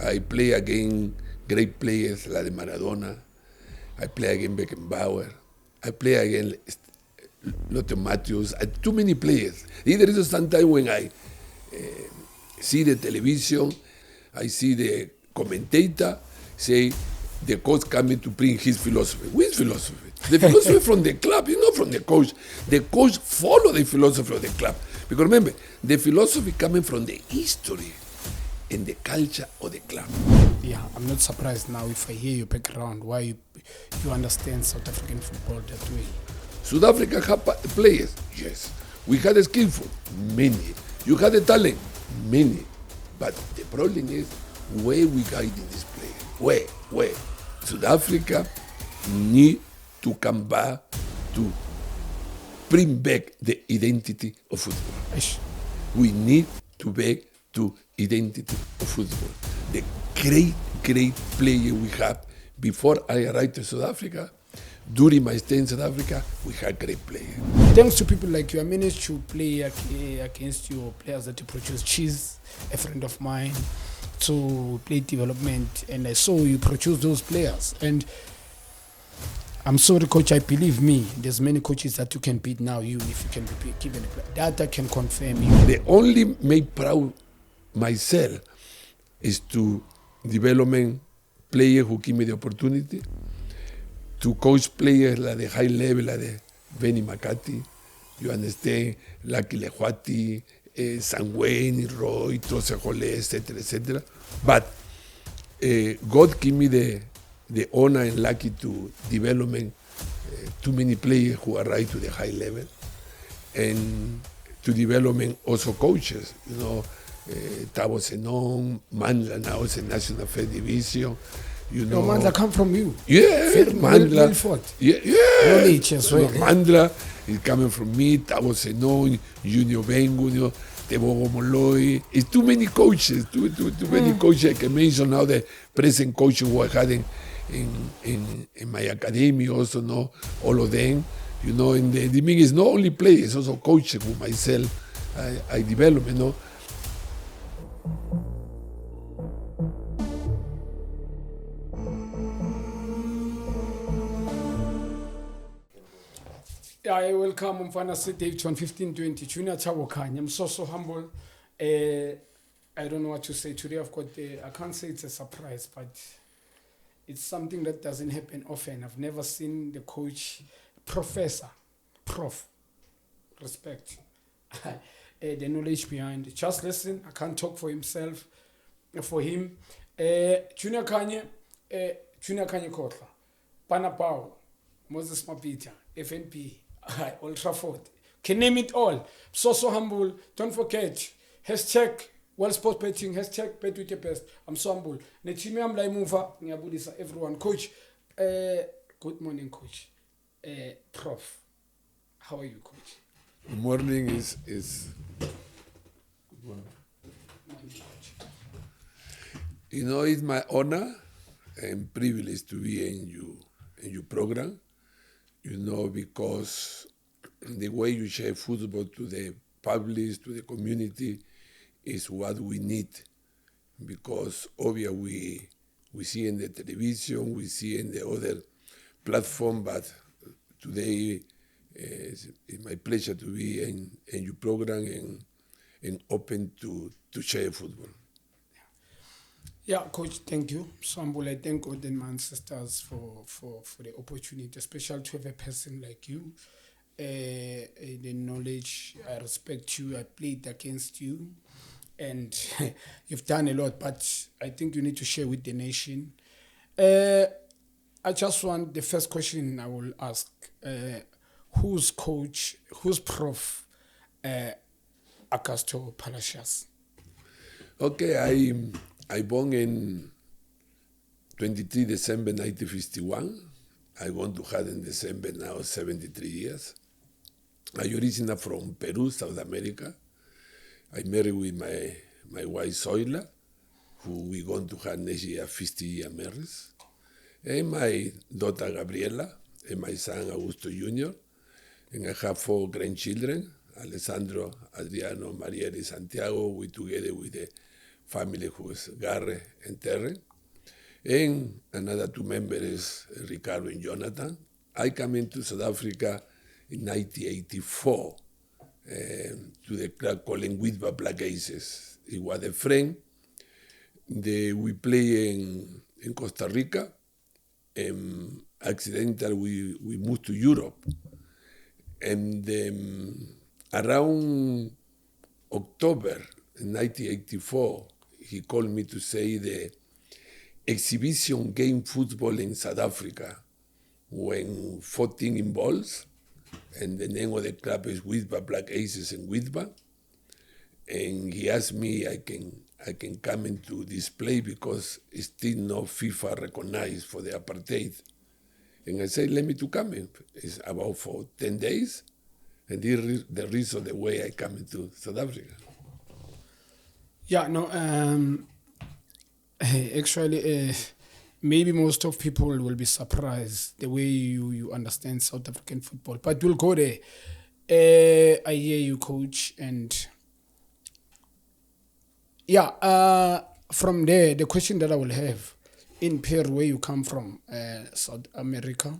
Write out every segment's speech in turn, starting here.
I play against great players like Maradona. I play against Beckenbauer. I play against Lothar Matthäus. Too many players. There is sometimes when I see the television, I see the commentator say the coach coming to bring his philosophy. Which philosophy? The philosophy from the club, it's not from the coach. The coach follow the philosophy of the club. Because remember, the philosophy coming from the history and the culture of the club. Yeah, I'm not surprised now if I hear your background, why you understand South African football that way. South Africa have players, yes. We had a skillful, many. You had a talent, many. But the problem is where we guiding this player. Where? South Africa need to come back to bring back the identity of football. We need to back to identity of football. The great player we have before I arrived to South Africa, during my stay in South Africa, we had great players. Thanks to people like you, I managed to play against your players that you produce. Cheese, a friend of mine, to play development, and I saw you produce those players. And I'm sorry, coach, I believe me, there's many coaches that you can beat now, if you can be given a player. That I can confirm you. The only make proud myself is to development players who give me the opportunity, to coach players like the high level, like the Benny Makati, you understand, Lucky Lehwati, Sangweni, Roy, Trosejole, etc. But God give me the honor and lucky to development too many players who arrive to the high level, and to development also coaches, Tabo Senon, Mandla now is a National Fair Division. Mandla come from you. Yeah, Mandla. Yeah. Knowledge as well. Mandla is coming from me, Tabo Senon, Junior Bengu, Tebogo Moloi. It's too many coaches, too many coaches. I can mention now the present coaches who I had in my academy also, all of them. And the thing is not only players, also coaches who myself I develop, Yeah, I welcome Mfana Dave 1520 Junior Thabo KHANYE. I'm so humble. I don't know what to say today. I can't say it's a surprise, but it's something that doesn't happen often. I've never seen the coach, prof, respect, the knowledge behind it. Just listen. I can't talk for himself. For him, Junior KHANYE KHOHLWA, Panapao, Moses Mapita, FNP, Old Trafford, can name it all. So humble. Don't forget, hashtag World Sports Betting, hashtag Bet with your best. I'm so humble. Nechimi am lai mova, ngiyabulisa everyone. Coach, good morning, coach. Prof, how are you, coach? Good morning is it's my honor and privilege to be in your program. Because the way you share football to the public, to the community, is what we need. Because obviously we see in the television, we see in the other platform, but today it's my pleasure to be in your program and open to share football. Yeah, coach, thank you. So humble. I thank God and my ancestors for the opportunity, especially to have a person like you. The knowledge, I respect you, I played against you, and you've done a lot, but I think you need to share with the nation. I just want, the first question I will ask, who's coach, who's Prof Augusto Palacios? Okay, I born in 23 December 1951. I want to have in December now 73 years. I originate from Peru, South America. I married with my wife Zoila, who we going to have next year 50-year marriage. And my daughter Gabriela, and my son Augusto Jr. And I have 4 grandchildren, Alessandro, Adriano, Mariel, and Santiago. We together with family who is Garre and Terry. And another 2 members, Ricardo and Jonathan. I came into South Africa in 1984 to the club called Witwa Black Aces. It was a friend. We play in Costa Rica. Accidentally, we moved to Europe. And around October 1984, he called me to say the exhibition game football in South Africa when 14 involves, and the name of the club is Witwa Black Aces in Witwa. And he asked me I can come into this play because it's still not FIFA recognized for the apartheid. And I said, let me to come in. It's about for 10 days. And the reason the way I come into South Africa. Yeah, no, actually, maybe most of people will be surprised the way you understand South African football. But we'll go there. I hear you, coach. And yeah, from there, the question that I will have, in Peru, where you come from, South America,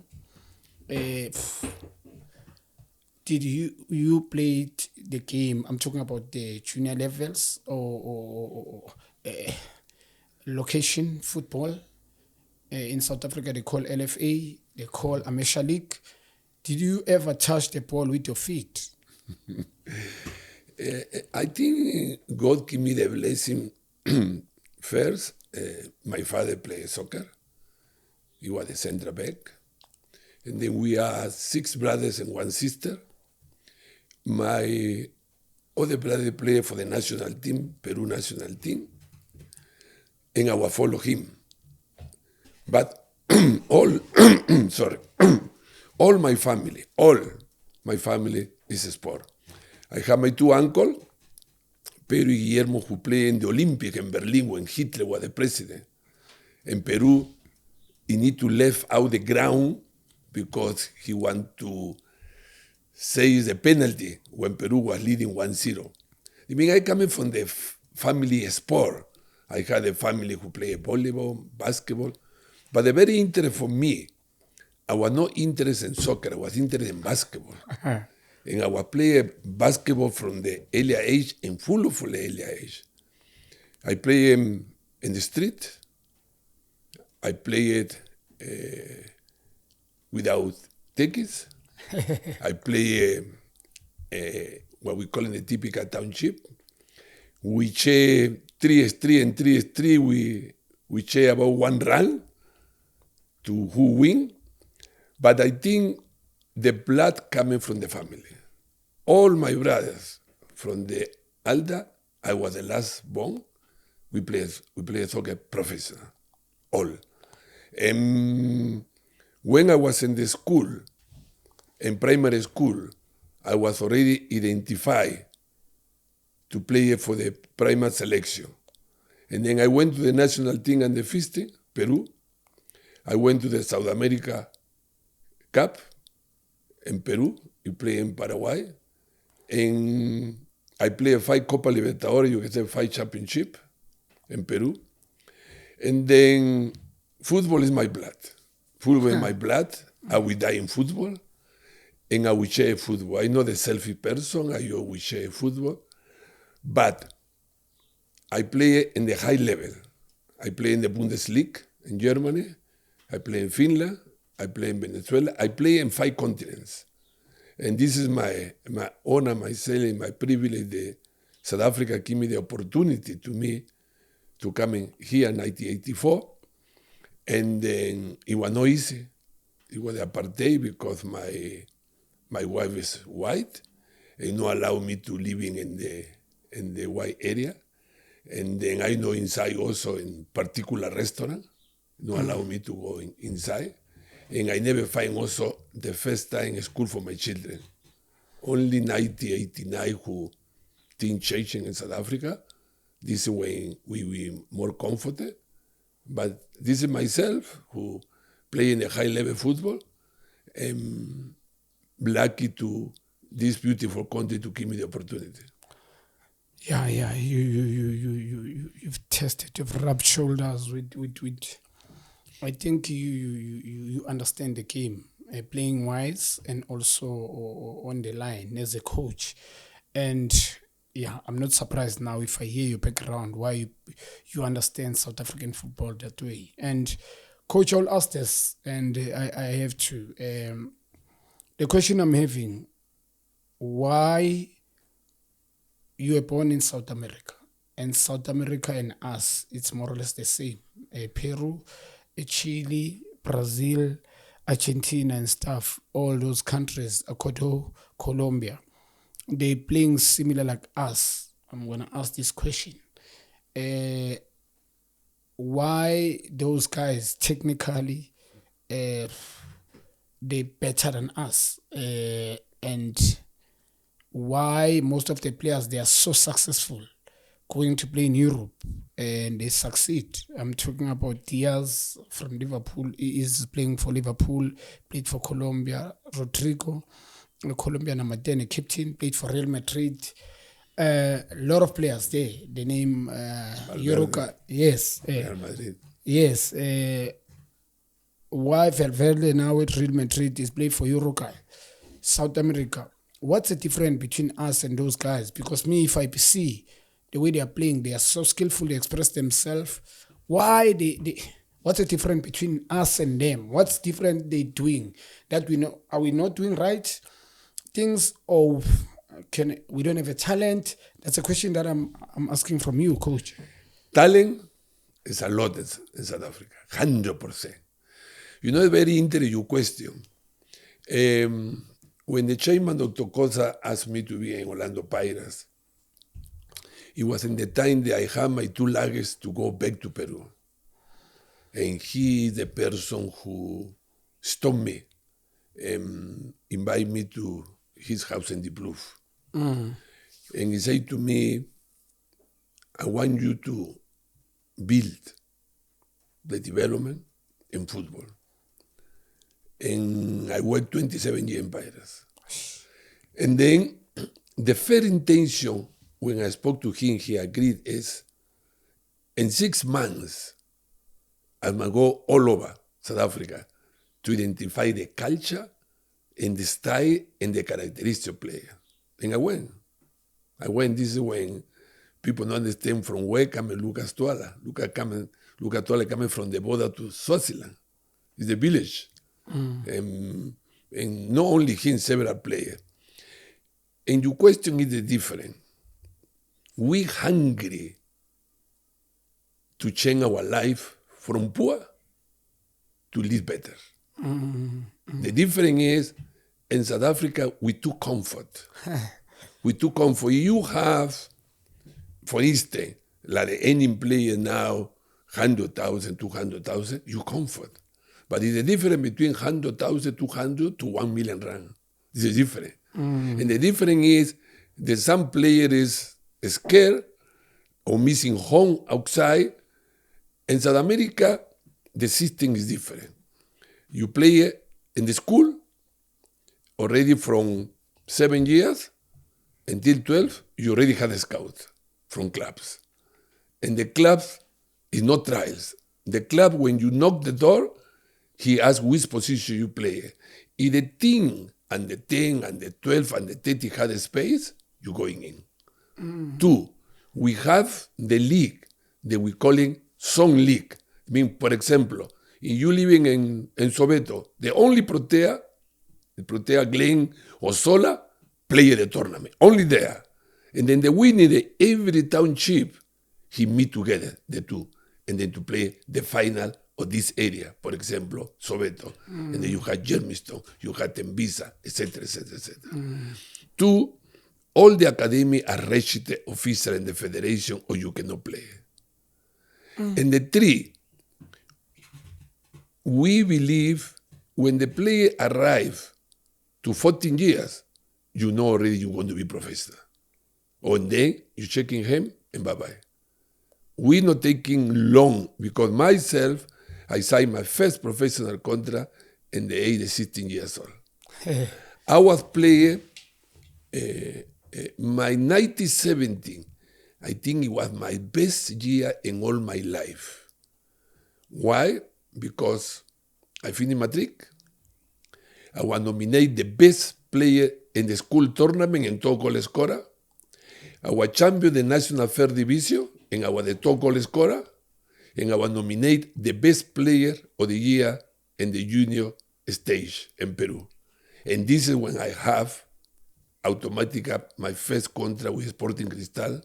did you played the game? I'm talking about the junior levels or location football. In South Africa, they call LFA, they call Amateur League. Did you ever touch the ball with your feet? I think God gave me the blessing first. My father played soccer. He was a central back. And then we are 6 brothers and 1 sister. My other brother played for the national team, Peru national team, and I will follow him. But all my family is sport. I have my 2 uncles, Pedro y Guillermo, who play in the Olympic in Berlin when Hitler was the president. In Peru, he need to leave out the ground because he want to say the penalty when Peru was leading 1-0. I mean, I come from the family sport. I had a family who played volleyball, basketball. But the very interest for me, I was not interested in soccer, I was interested in basketball. Uh-huh. And I was playing basketball from the early age and full of the early age. I played in the street. I played without tickets. I play what we call in the typical township. We share 3 and 3. We share about 1 run to who win. But I think the blood coming from the family. All my brothers from the Alda, I was the last born. We play soccer professional, all. When I was in the school, in primary school, I was already identified to play for the primary selection. And then I went to the national team under 15, Peru. I went to the South America Cup in Peru. You play in Paraguay. And I played 5 Copa Libertadores, you can say 5 championship in Peru. And then football is my blood. Football is my blood. I will die in football. And I will share football. I'm not a selfish person. I always share football. But I play in the high level. I play in the Bundesliga in Germany. I play in Finland. I play in Venezuela. I play in 5 continents. And this is my honor, myself, and my privilege. The South Africa gave me the opportunity to come in here in 1984. And then it was not easy. It was apartheid because my wife is white and not allow me to living in the white area. And then I know inside also in particular restaurant, not allow me to go inside. And I never find also the first time school for my children. Only 1989 who things changing in South Africa. This is when we were more comforted. But this is myself who play in a high level football. I'm lucky to this beautiful country to give me the opportunity. Yeah, you've tested, you've rubbed shoulders with I think you understand the game, playing wise and also on the line as a coach. And yeah, I'm not surprised now if I hear your background, why you understand South African football that way. And coach, I'll ask this, and I have to. The question I'm having, why you were born in South America, and South America and us, it's more or less the same. Peru, Chile, Brazil, Argentina and stuff, all those countries, Ecuador, Colombia, they playing similar like us. I'm going to ask this question. Why those guys technically, they better than us? And why most of the players, they are so successful going to play in Europe and they succeed. I'm talking about Diaz from Liverpool. He is playing for Liverpool, played for Colombia. Rodrigo, Colombia number 10, a captain, played for Real Madrid. A lot of players there. The name Yuruka. Yes. Real Madrid. Yes. Why Valverde now at Real Madrid is played for Uruguay, South America. What's the difference between us and those guys? Because me, if I see the way they are playing, they are so skillful, they express themselves. Why what's the difference between us and them? What's different they doing that we know? Are we not doing right things, or we don't have a talent? That's a question that I'm asking from you, coach. Talent is a lot in South Africa, 100%. You know, it's very interesting question. When the chairman, Dr. Cosa, asked me to be in Orlando Pirates, it was in the time that I had my 2 luggage to go back to Peru. And he is the person who stopped me and invited me to his house in the Bluff. And he said to me, I want you to build the development in football. And I worked 27 years in Pirates. And then the first intention when I spoke to him, he agreed, is in 6 months, I'm going to go all over South Africa to identify the culture and the style and the characteristics of players. And I went. This is when people don't understand from where coming Lucas Tuala. Lucas Tuala coming from the border to Swaziland. It's a village. And not only him, several players. And your question is different. We hungry to change our life from poor to live better. The difference is, in South Africa, we took comfort. You have, for instance, like any player now, 100,000, 200,000, you comfort. But it's the difference between 100,000, 200 to 1 million rand. This is different. And the difference is that some player is scared or missing home outside. In South America, the system is different. You play in the school already from 7 years until 12, you already had a scout from clubs. And the clubs is not trials. The club, when you knock the door, he asks which position you play. If the team and the 10 and the 12 and the 30 had a space, you're going in. 2, we have the league that we call it Song League. I mean, for example, if you living in Soweto, the only Protea Glen or Sola, play the tournament. Only there. And then the winner, every township, he meet together, the two, and then to play the final of this area, for example, Soweto. And then you had Germiston, you had Tembisa, etc., etc., etc. 2, all the academy are registered official in the federation or you cannot play. And the 3, we believe when the player arrive to 14 years, you know already you're going to be professional. And then you checking him and bye-bye. We're not taking long because myself, I signed my first professional contract in the age of 16 years old. I was playing my 1970. I think it was my best year in all my life. Why? Because I finished matric. I was nominated the best player in the school tournament in todo goal scorer. I was champion the National Third Division, and I was the top goal scorer. And I was nominated the best player of the year in the junior stage in Peru. And this is when I have automatic up my first contract with Sporting Cristal,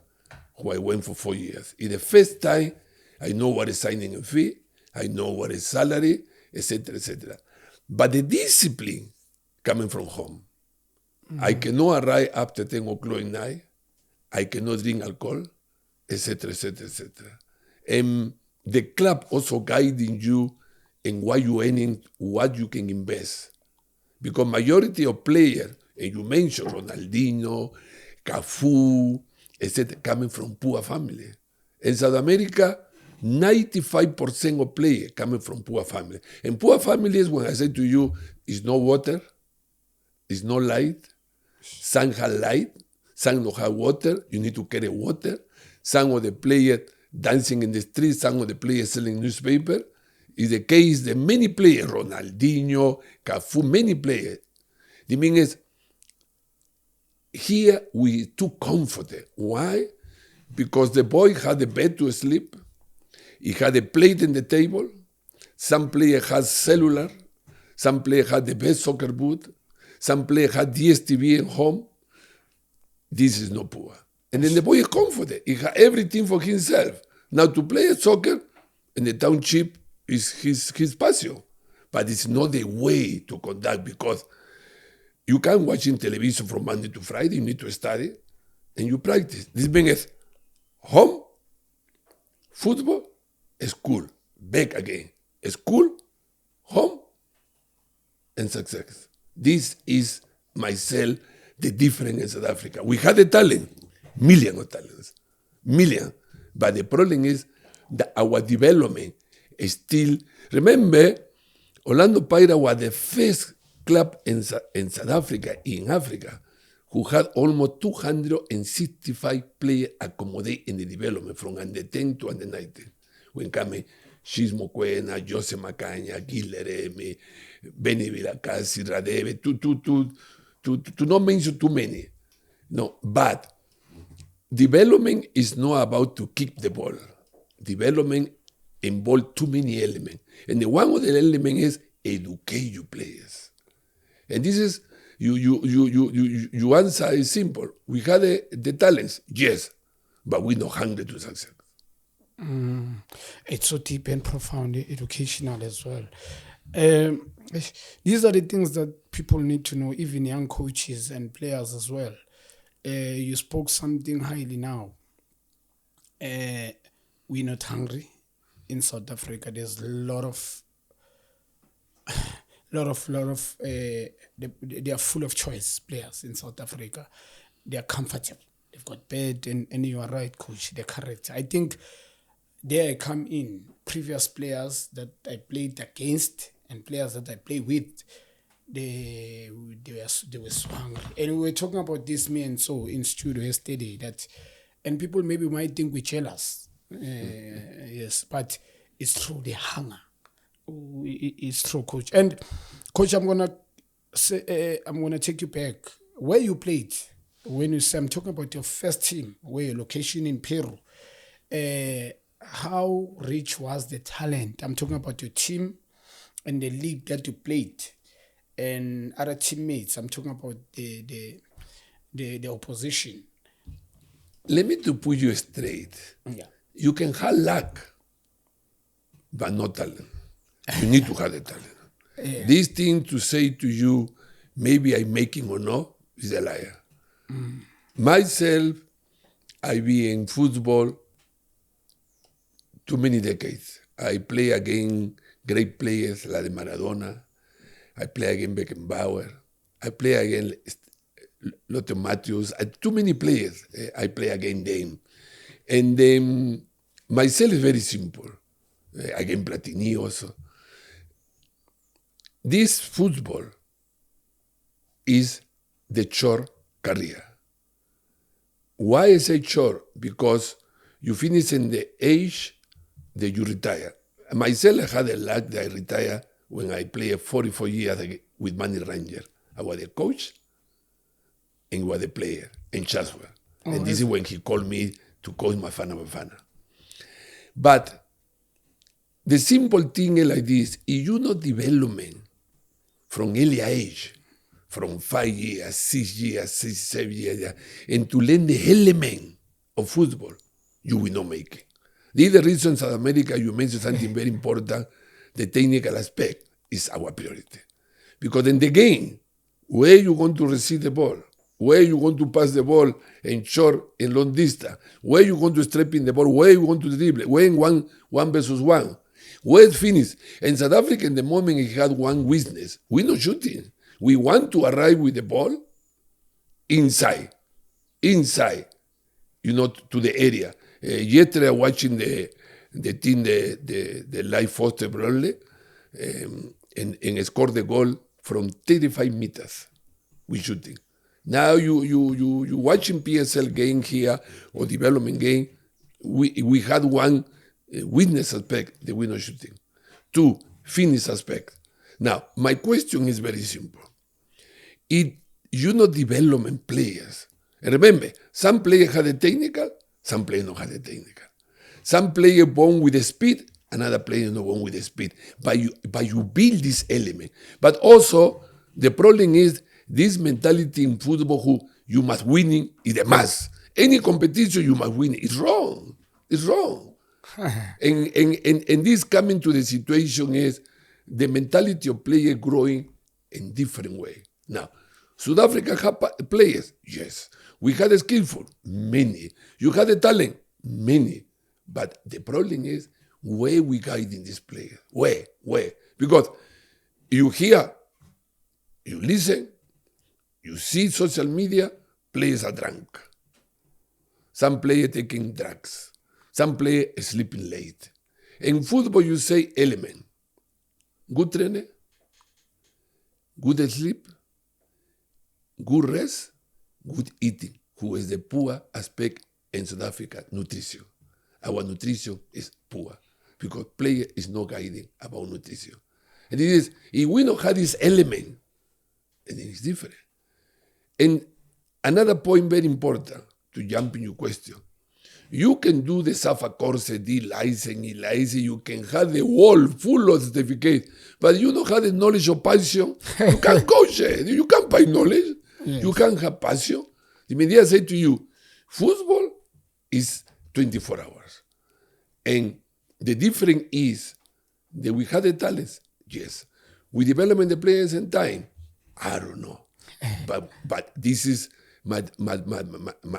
who I went for 4 years. It's the first time I know what is signing a fee, I know what is salary, etc., etc. But the discipline coming from home. I cannot arrive after 10 o'clock at night. I cannot drink alcohol, etc., etc., etc. And the club also guiding you in what you earning, what you can invest. Because majority of players, and you mentioned Ronaldinho, Cafu, etc., coming from poor family. In South America, 95% of players coming from poor family. And poor families, when I say to you, is no water, is no light, some have light, some don't have water, you need to carry water. Some of the players dancing in the streets, some of the players selling newspaper. Is the case that many players, Ronaldinho, Cafu, many players. The thing is, here we too comforted. Why? Because the boy had a bed to sleep, he had a plate in the table, some player has cellular, some player had the best soccer boot, some player had DSTV at home. This is not poor. And then the boy is comforted. He had everything for himself. Now to play soccer in the township is his passion. But it's not the way to conduct, because you can't watch in television from Monday to Friday. You need to study and you practice. This means home, football, school, back again. School, home, and success. This is myself, the difference in South Africa. We had the talent, millions of talents, million. But the problem is that our development is still, remember, Orlando Pirates was the first club in South Africa, in Africa, who had almost 265 players accommodated in the development from under 10 to under 19. When came Shismo Kwena, Jose Macanya, Guilherme, Benny Vilacasi, Radebe, to not mention too many. No, but development is not about to keep the ball. Development involves too many elements. And the one of the elements is educate your players. And this is, your answer is simple. We had the talents, yes, but we're not hungry to success. It's so deep and profound, educational as well. These are the things that people need to know, even young coaches and players as well. You spoke something highly now. We're not hungry in South Africa. There's a lot of they are full of choice players in South Africa. They are comfortable. They've got bed, and you are right, coach, the character. I think there I come in, previous players that I played against and players that I play with, they were so hungry. And we were talking about this, me and so in studio yesterday, that, and people maybe might think we're jealous. Yes, but it's true, the hunger. It's true, coach. And coach, I'm gonna take you back where you played. When you say, I'm talking about your first team, where your location in Peru. How rich was the talent? I'm talking about your team and the league that you played, and other teammates. I'm talking about the opposition. Let me to put you straight. Yeah. You can have luck, but not talent. You need to have the talent. Yeah. This thing to say to you, maybe I'm making or not, is a liar. Myself, I be in football too many decades. I play against great players like Maradona. I play against Beckenbauer. I play against Lothar Matthäus. Too many players. I play against them. And then myself is very simple. Against Platini also. This football is the short career. Why I say short? Because you finish in the age that you retire. Myself, I had a luck that I retired when I played 44 years with Manny Ranger. I was a coach and was a player in Chatsworth. And this is when he called me to coach Bafana. But the simple thing is like this: if you know development from early age, from 5 years, 6 years, 7 years, and to learn the element of football, you will not make it. This is the reason in South America you mentioned something very important. The technical aspect is our priority. Because in the game, where you want to receive the ball, where you want to pass the ball in short and long distance, where you want to step in the ball, where you want to dribble, where in one versus one, where it finished. In South Africa, in the moment he had one weakness, we're not shooting. We want to arrive with the ball inside, to the area. Yesterday, watching the team, the Life Foster probably, and scored the goal from 35 meters. We shooting. Now you watching PSL game here or development game. We had one witness aspect that we're not shooting. 2, finish aspect. Now my question is very simple. If you know development players, and remember, some players have the technical, some players don't have the technical. Some players born with the speed, another player not born with the speed. But you build this element. But also the problem is this mentality in football who you must win is a must. Any competition you must win. It's wrong. It's wrong. and this coming to the situation is the mentality of players growing in different way. Now, South Africa have players, yes. We had a skillful, many. You had a talent, many. But the problem is where we guiding these players. Where? Because you hear, you listen, you see social media, players are drunk. Some players taking drugs. Some players sleeping late. In football, you say element. Good training, good sleep, good rest, good eating, who is the poor aspect in South Africa, nutrition. Our nutrition is poor because player is not guiding about nutrition. And it is, if we don't have this element, then it's different. And another point very important to jump in your question. You can do the SAFA course, the license, you can have the wall full of certificates, but you don't have the knowledge or passion, you can't coach it. You can't buy knowledge. Yes. You can't have passion. The media say to you, football is 24 hours. And the difference is that we have the talents, yes. We develop the players in time, I don't know. But this is my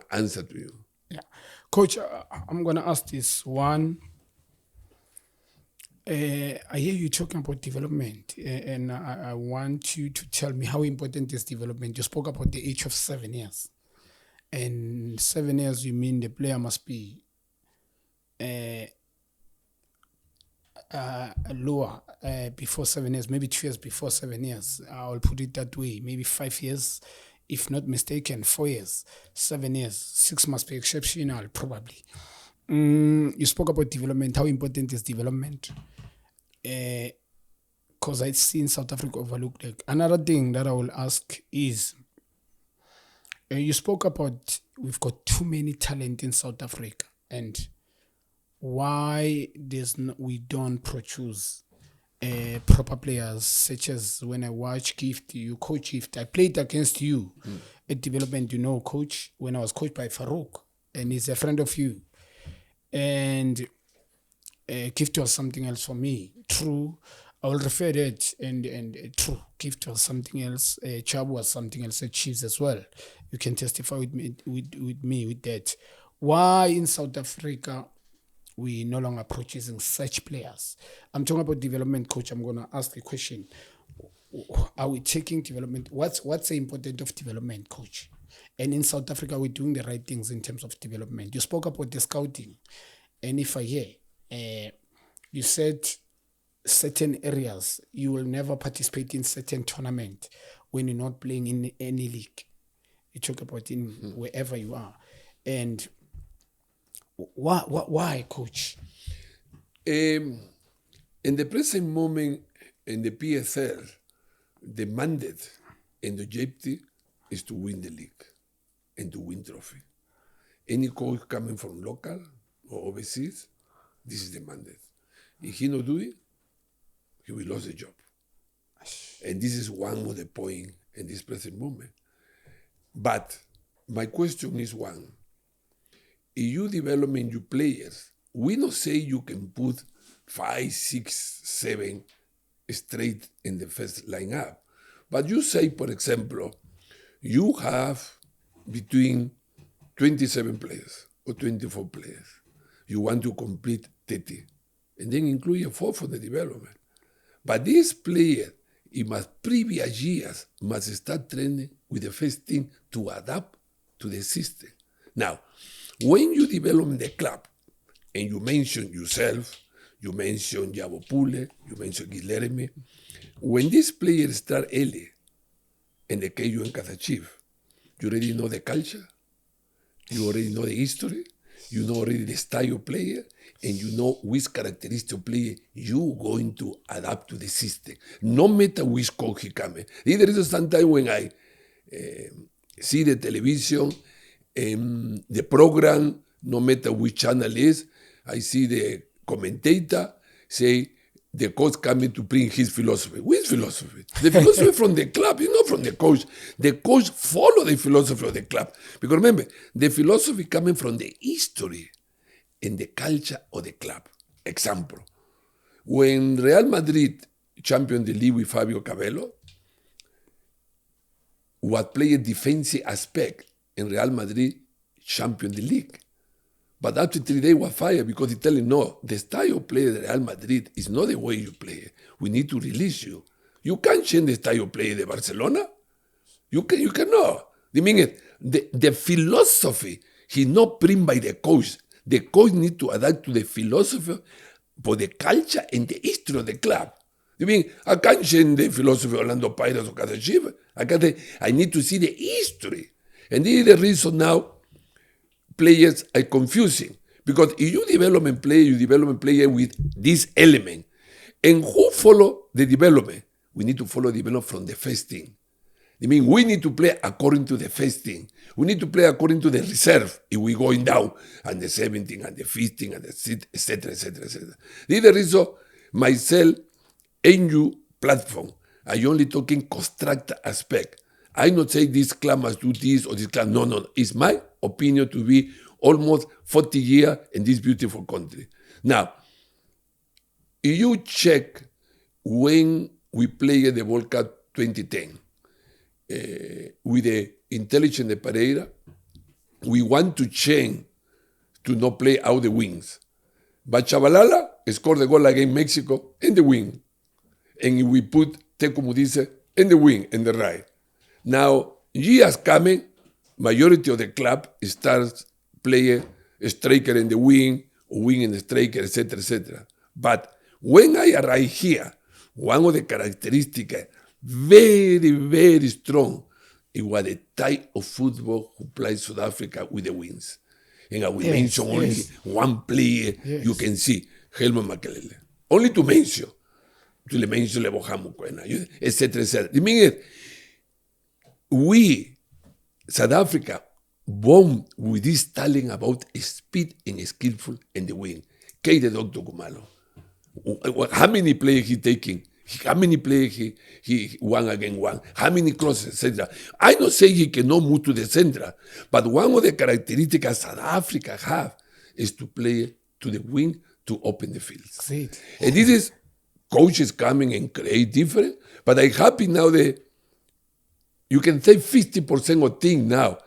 answer to you. Yeah. Coach, I'm going to ask this one. I hear you talking about development, and I want you to tell me how important is development. You spoke about the age of 7 years. And 7 years, you mean the player must be lower before 7 years, maybe 2 years before 7 years. I'll put it that way. Maybe 5 years, if not mistaken, 4 years, 7 years, 6 must be exceptional, probably. You spoke about development. How important is development? Because I've seen South Africa overlooked. Like, another thing that I will ask is, you spoke about we've got too many talent in South Africa, and why we don't produce proper players, such as when I watch Gift, you coach Gift. I played against you at development, coach, when I was coached by Farouk, and he's a friend of you. And Gift was something else for me. True, I will refer to it, and true, Gift was something else. Chab was something else at Chiefs as well. You can testify with me with that. Why in South Africa we no longer purchasing such players? I'm talking about development, coach. I'm going to ask a question. Are we taking development? What's the importance of development, coach? And in South Africa, we're doing the right things in terms of development. You spoke about the scouting. And if I hear, you said certain areas, you will never participate in certain tournament when you're not playing in any league. You talk about in wherever you are. And why, coach? In the present moment, in the PSL, the mandate and the objective is to win the league and to win trophy. Any coach coming from local or overseas, this is the mandate. If he not do it, he will lose the job. And this is one of the points in this present moment. But my question is one. If you developing your players, we don't say you can put 5, 6, 7 straight in the first lineup. But you say, for example, you have between 27 players or 24 players. You want to complete 30. And then include a 4 for the development. But this player, in my previous years, must start training with the first team to adapt to the system. Now, when you develop the club, and you mention yourself, you mention Javo Pule, you mention Guilherme, when these players start early in the KU and Kazachif, you already know the culture, you already know the history, you know already the style of player, and you know which characteristic of player you going to adapt to the system. No matter which coach he comes. There is sometimes when I see the television, the program, no matter which channel is, I see the commentator say the coach coming to bring his philosophy. Which philosophy? The philosophy from the club, it's not from the coach. The coach follow the philosophy of the club. Because remember, the philosophy coming from the history and the culture of the club. Example, when Real Madrid championed the league with Fabio Capello, what played defensive aspect in Real Madrid championed the league. But after 3 days was fired because he tell him, no, the style of play at Real Madrid is not the way you play. We need to release you. You can't change the style of play de Barcelona. You cannot. I mean, the philosophy he not bring by the coach. The coach need to adapt to the philosophy for the culture and the history of the club. I mean, I can't change the philosophy of Orlando Pirates or Kazachif. I need to see the history. And this is the reason now players are confusing. Because if you develop a player with this element. And who follow the development? We need to follow the development from the first team. I mean, we need to play according to the first team. We need to play according to the reserve if we're going down and the 17th and the 15th and the etc., etc., etc. This is the reason myself and you platform, I only talking construct aspect. I not say this club must do this or this club. No. It's my opinion to be almost 40 years in this beautiful country. Now, if you check when we played the World Cup 2010, with the intelligence de Pereira, we want to change to not play out the wings. But Chavalala scored the goal against Mexico in the wing. And we put Teco Mudice in the wing, in the right. Now, years coming, majority of the club starts playing a striker in the wing, or wing in the striker, etc., etc. But when I arrive here, one of the characteristics very, very strong, it was the type of football who plays South Africa with the wings. And I will mention only one player you can see, Helmut Makelele. Only to mention. To le mention le bojamos, etc., etc. I mean, we, South Africa, born with this talent about speed and skillful in the wing. K the Dr. Kumalo. How many players he taking? How many players he one against one? How many crosses, etc. I don't say he cannot move to the center, but one of the characteristics South Africa have is to play to the wing to open the field. Great. And this is coaches coming and create different, but I'm happy now that you can say 50% of things now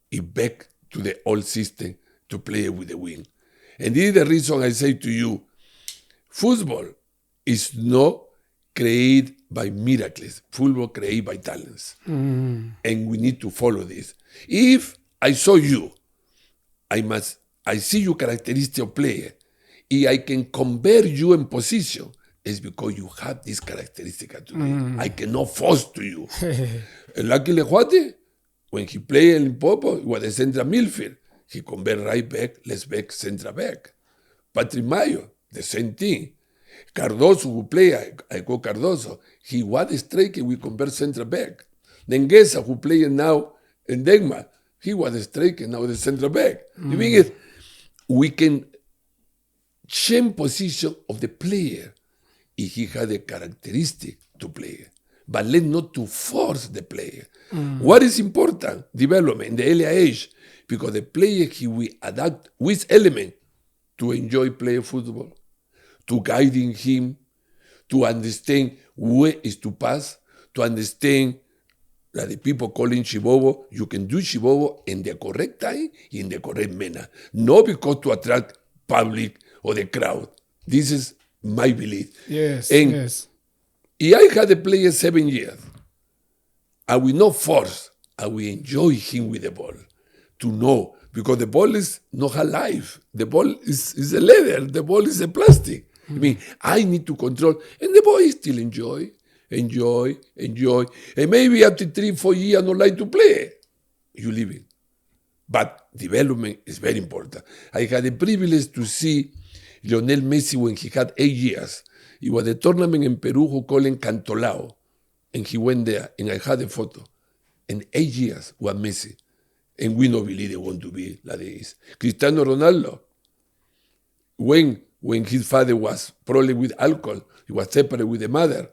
is back to the old system to play with the wing. And this is the reason I say to you, football is not created by miracles. Football created by talents. And we need to follow this. If I saw you, I see your characteristic of player. If I can convert you in position, it's because you have this characteristic today. I cannot force to you. Luckily, Juate, when he played in Popo, he was the central midfield. he convert right back, left back, central back. Patrick Mayo, the same thing. Cardoso, who play, I go Cardoso, he was a striker, we convert central back. Nenguesa, who play now in Denmark, he was a striker, now the central back. The thing is, we can change position of the player if he had a characteristic to play, but let not to force the player. What is important? Development in the early age, because the player he will adapt with element to enjoy playing football, to guiding him, to understand where is to pass, to understand that the people calling Chibobo, you can do Chibobo in the correct time, in the correct manner. Not because to attract public or the crowd. This is my belief. Yes, and yes. If I had a player 7 years, I will not force, I will enjoy him with the ball. To know, because the ball is not alive. The ball is a leather, the ball is a plastic. I mean, I need to control, and the boy still enjoy. And maybe after 3-4 years, not like to play, you leave it. But development is very important. I had the privilege to see Lionel Messi when he had 8 years. It was a tournament in Peru who called in Cantolao, and he went there, and I had a photo. And 8 years was Messi. And we don't believe they want to be like this. Cristiano Ronaldo, when his father was probably with alcohol, he was separated with the mother,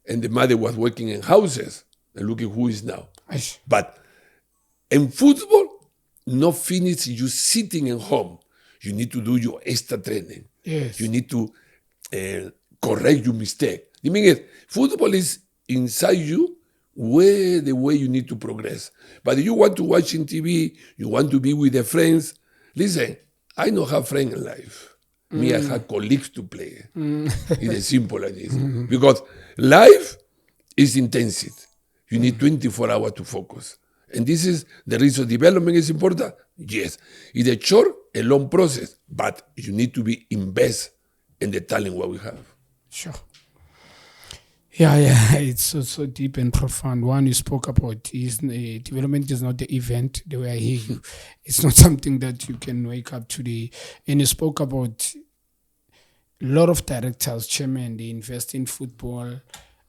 and the mother was working in houses, and look at who is now. Aish. But in football, not finish you sitting at home. You need to do your extra training. Yes. You need to correct your mistake. The thing is, football is inside you, where the way you need to progress. But if you want to watch in TV, you want to be with the friends, listen, I don't have friends in life. Me, I have colleagues to play. It's simple like this. Because life is intensity. You need 24 hours to focus. And this is the reason development is important. Yes. It's a short, a long process, but you need to be invest in the talent what we have. Sure. Yeah, it's so deep and profound. One you spoke about is development is not the event, the way I hear you. It's not something that you can wake up today. And you spoke about a lot of directors, chairmen, they invest in football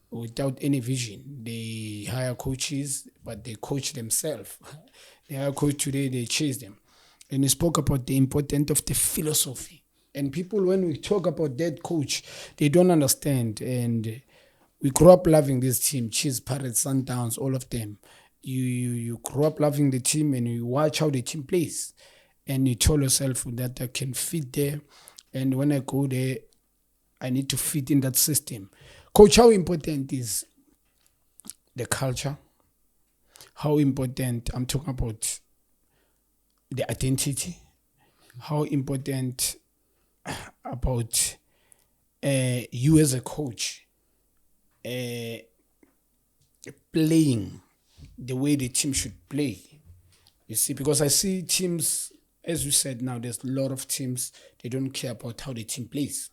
without any vision. They hire coaches, but they coach themselves. They hire coach today, they chase them. And you spoke about the importance of the philosophy. And people, when we talk about that coach, they don't understand. And we grew up loving this team, Chiefs, Pirates, Sundowns, all of them. You grew up loving the team and you watch how the team plays. And you tell yourself that I can fit there. And when I go there, I need to fit in that system. Coach, how important is the culture? How important, I'm talking about the identity. How important about you as a coach playing the way the team should play. You see, because I see teams, as you said now, there's a lot of teams, they don't care about how the team plays.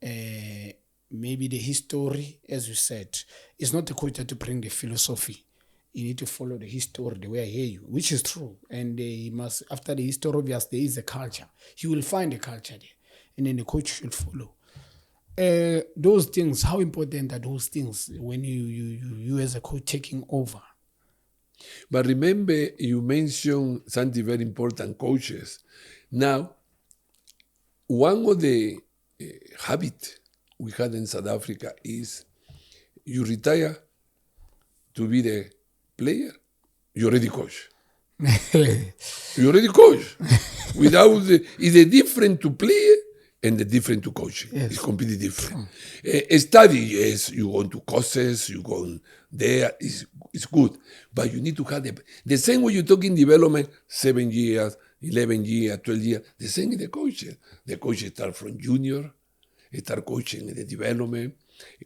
Maybe the history, as you said, it's not the coach that to bring the philosophy. You need to follow the history, the way I hear you, which is true. And they must, after the history, obvious, there is a culture. He will find a culture there. And then the coach should follow. Those things, how important are those things when you as a coach taking over? But remember, you mentioned something very important, coaches. Now, one of the habits we had in South Africa is you retire to be the player, you already coach. You already coach. Without it's a different to play and the different to coach. Yes. It's completely different. Study, yes, you go to courses, you go there, it's good. But you need to have the same way you talk in development, 7 years, 11 years, 12 years, the same in the coaches. The coaches start from junior, start coaching in the development,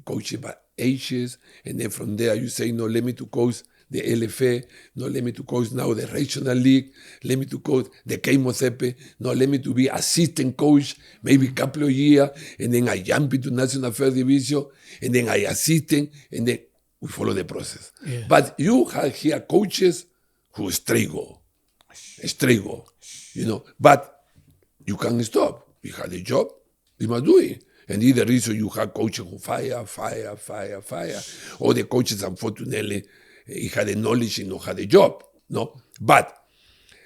coaching by ages, and then from there you say, no, let me to coach the LFA, no, let me to coach now the regional league, let me to coach the KMOCP, no, let me to be assistant coach, maybe a couple of years, and then I jump into National First Division, and then I assistant, and then we follow the process. Yeah. But you have here coaches who struggle. But you can't stop. You had a job, you must do it. And this is the reason you have coaches who fire. Or the coaches, unfortunately, he had the knowledge and not had a job. No? But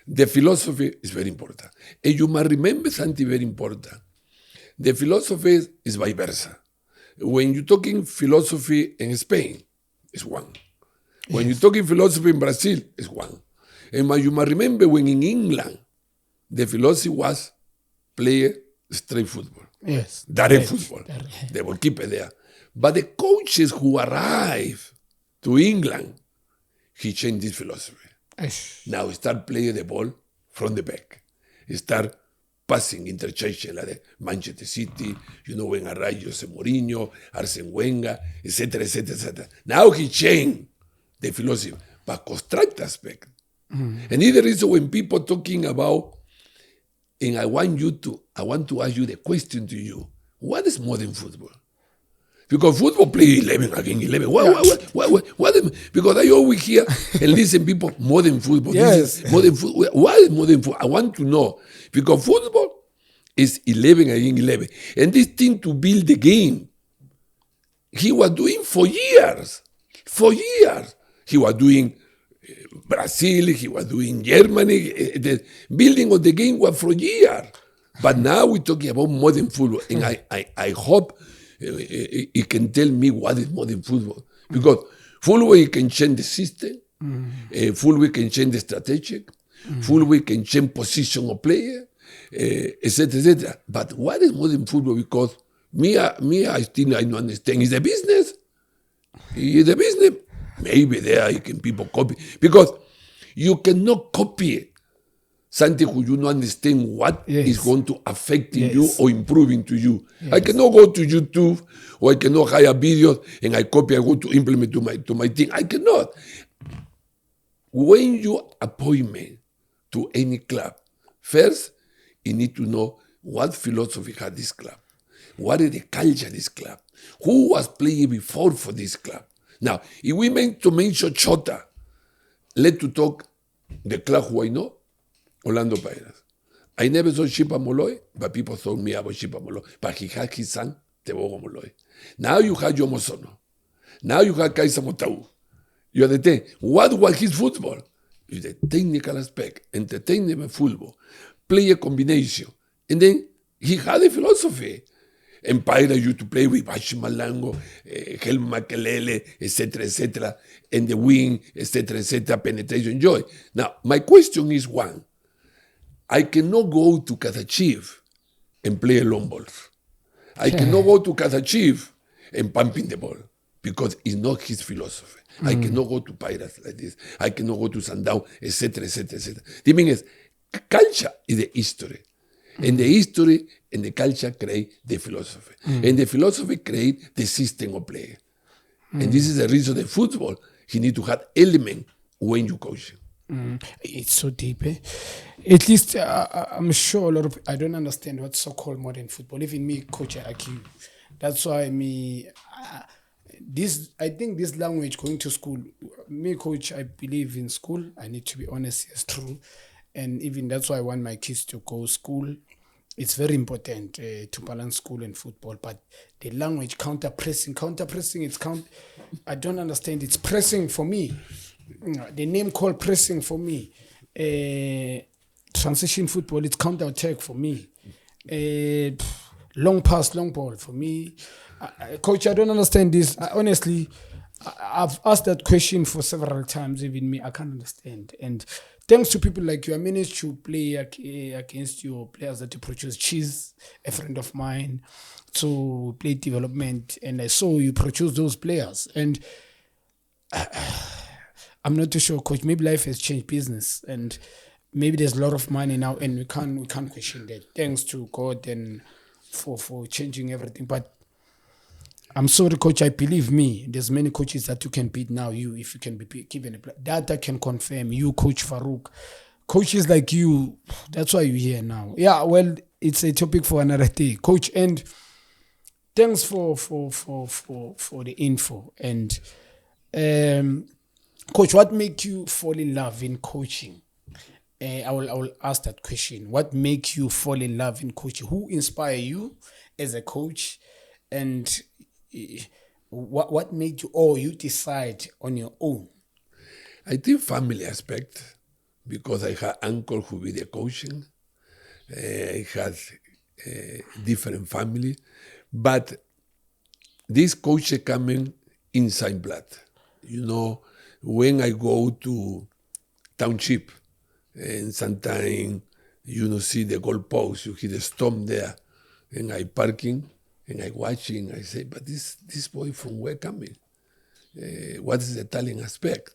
the philosophy is very important. And you must remember something very important. The philosophy is vice versa. When you're talking philosophy in Spain, it's one. When you're talking philosophy in Brazil, it's one. And you must remember when in England, the philosophy was play straight football. Yes. Direct football. They will keep it there. But the coaches who arrived to England, he changed this philosophy. Now start playing the ball from the back. Start passing interchange like the Manchester City, when arrived Jose Mourinho, Arsene Wenger, etc. Now he changed the philosophy, but construct aspect. And it's the reason when people talking about, and I want to ask you the question to you, what is modern football? Because football play 11 against 11. What? Because I always hear and listen people, modern football. Yes. This is modern football. What is modern football? I want to know. Because football is 11 against 11. And this thing to build the game, he was doing for years. He was doing Brazil, he was doing Germany. The building of the game was for years. But now we're talking about modern football. And I hope you can tell me what is modern football. Because football, you can change the system. Football can change the strategic. Football can change position of player, etc. But what is modern football? Because I still I don't understand. Is the business? Maybe there you can people copy. Because you cannot copy something who you don't understand what is going to affect you or improving to you. I cannot go to YouTube or I cannot hire videos and I copy, I go to implement to my thing. I cannot. When you appointment to any club, first you need to know what philosophy had this club. What is the culture of this club? Who was playing before for this club? Now, if we meant to mention Chota, let's to talk the club who I know, Orlando Pirates. I never saw Shipa Molloy, but people told me about Shipa Molloy. But he had his son, Tebogo Molloy. Now you have Jomo Sono. Now you have Kaisa Motau. You understand? What was his football? It's the technical aspect, entertainment football, player combination. And then he had a philosophy. Empire used to play with Bashi Malango, Helm Makelele, etc., and the wing, etc., penetration joy. Now, my question is one. I cannot go to Chief and play a long ball. I cannot go to Chief and pumping the ball because it's not his philosophy. I cannot go to Pirates like this. I cannot go to Sundown, etc. The thing is, culture is the history. And the history and the culture create the philosophy. And the philosophy create the system of play. And this is the reason that football, you need to have element when you coach. It's so deep, eh? At least I'm sure a lot of I don't understand what's so-called modern football. Even me, coach, I accuse. That's why I think this language going to school, me, coach, I believe in school. I need to be honest, it's true. And even that's why I want my kids to go school. It's very important to balance school and football. But the language, counter-pressing, I don't understand. It's pressing for me. The name called pressing for me. Transition football, it's counter-attack for me. Long pass, long ball for me. Coach, I don't understand this. Honestly, I've asked that question for several times. Even me, I can't understand. And thanks to people like you, I managed to play against your players that you produce. Cheese, a friend of mine, to play development. And I saw you produce those players. And I'm not too sure, coach. Maybe life has changed business. And maybe there's a lot of money now. And we can't question that. Thanks to God and for changing everything. But I'm sorry, coach. I believe me. There's many coaches that you can beat now. If you can be given a play, that I can confirm. You, Coach Farouk, coaches like you. That's why you're here now. Yeah, well, it's a topic for another day, coach. And thanks for the info. And coach, what make you fall in love in coaching? I will ask that question. What makes you fall in love in coaching? Who inspire you as a coach? And what made you, or you decide on your own? I think family aspect, because I had uncle who be the coaching. I had different family, but this coach coming inside blood. You know, when I go to township, and sometimes you know see the goalpost, you hear the storm there, and I parking and I watching. I say, but this boy from where coming? What is the talent aspect?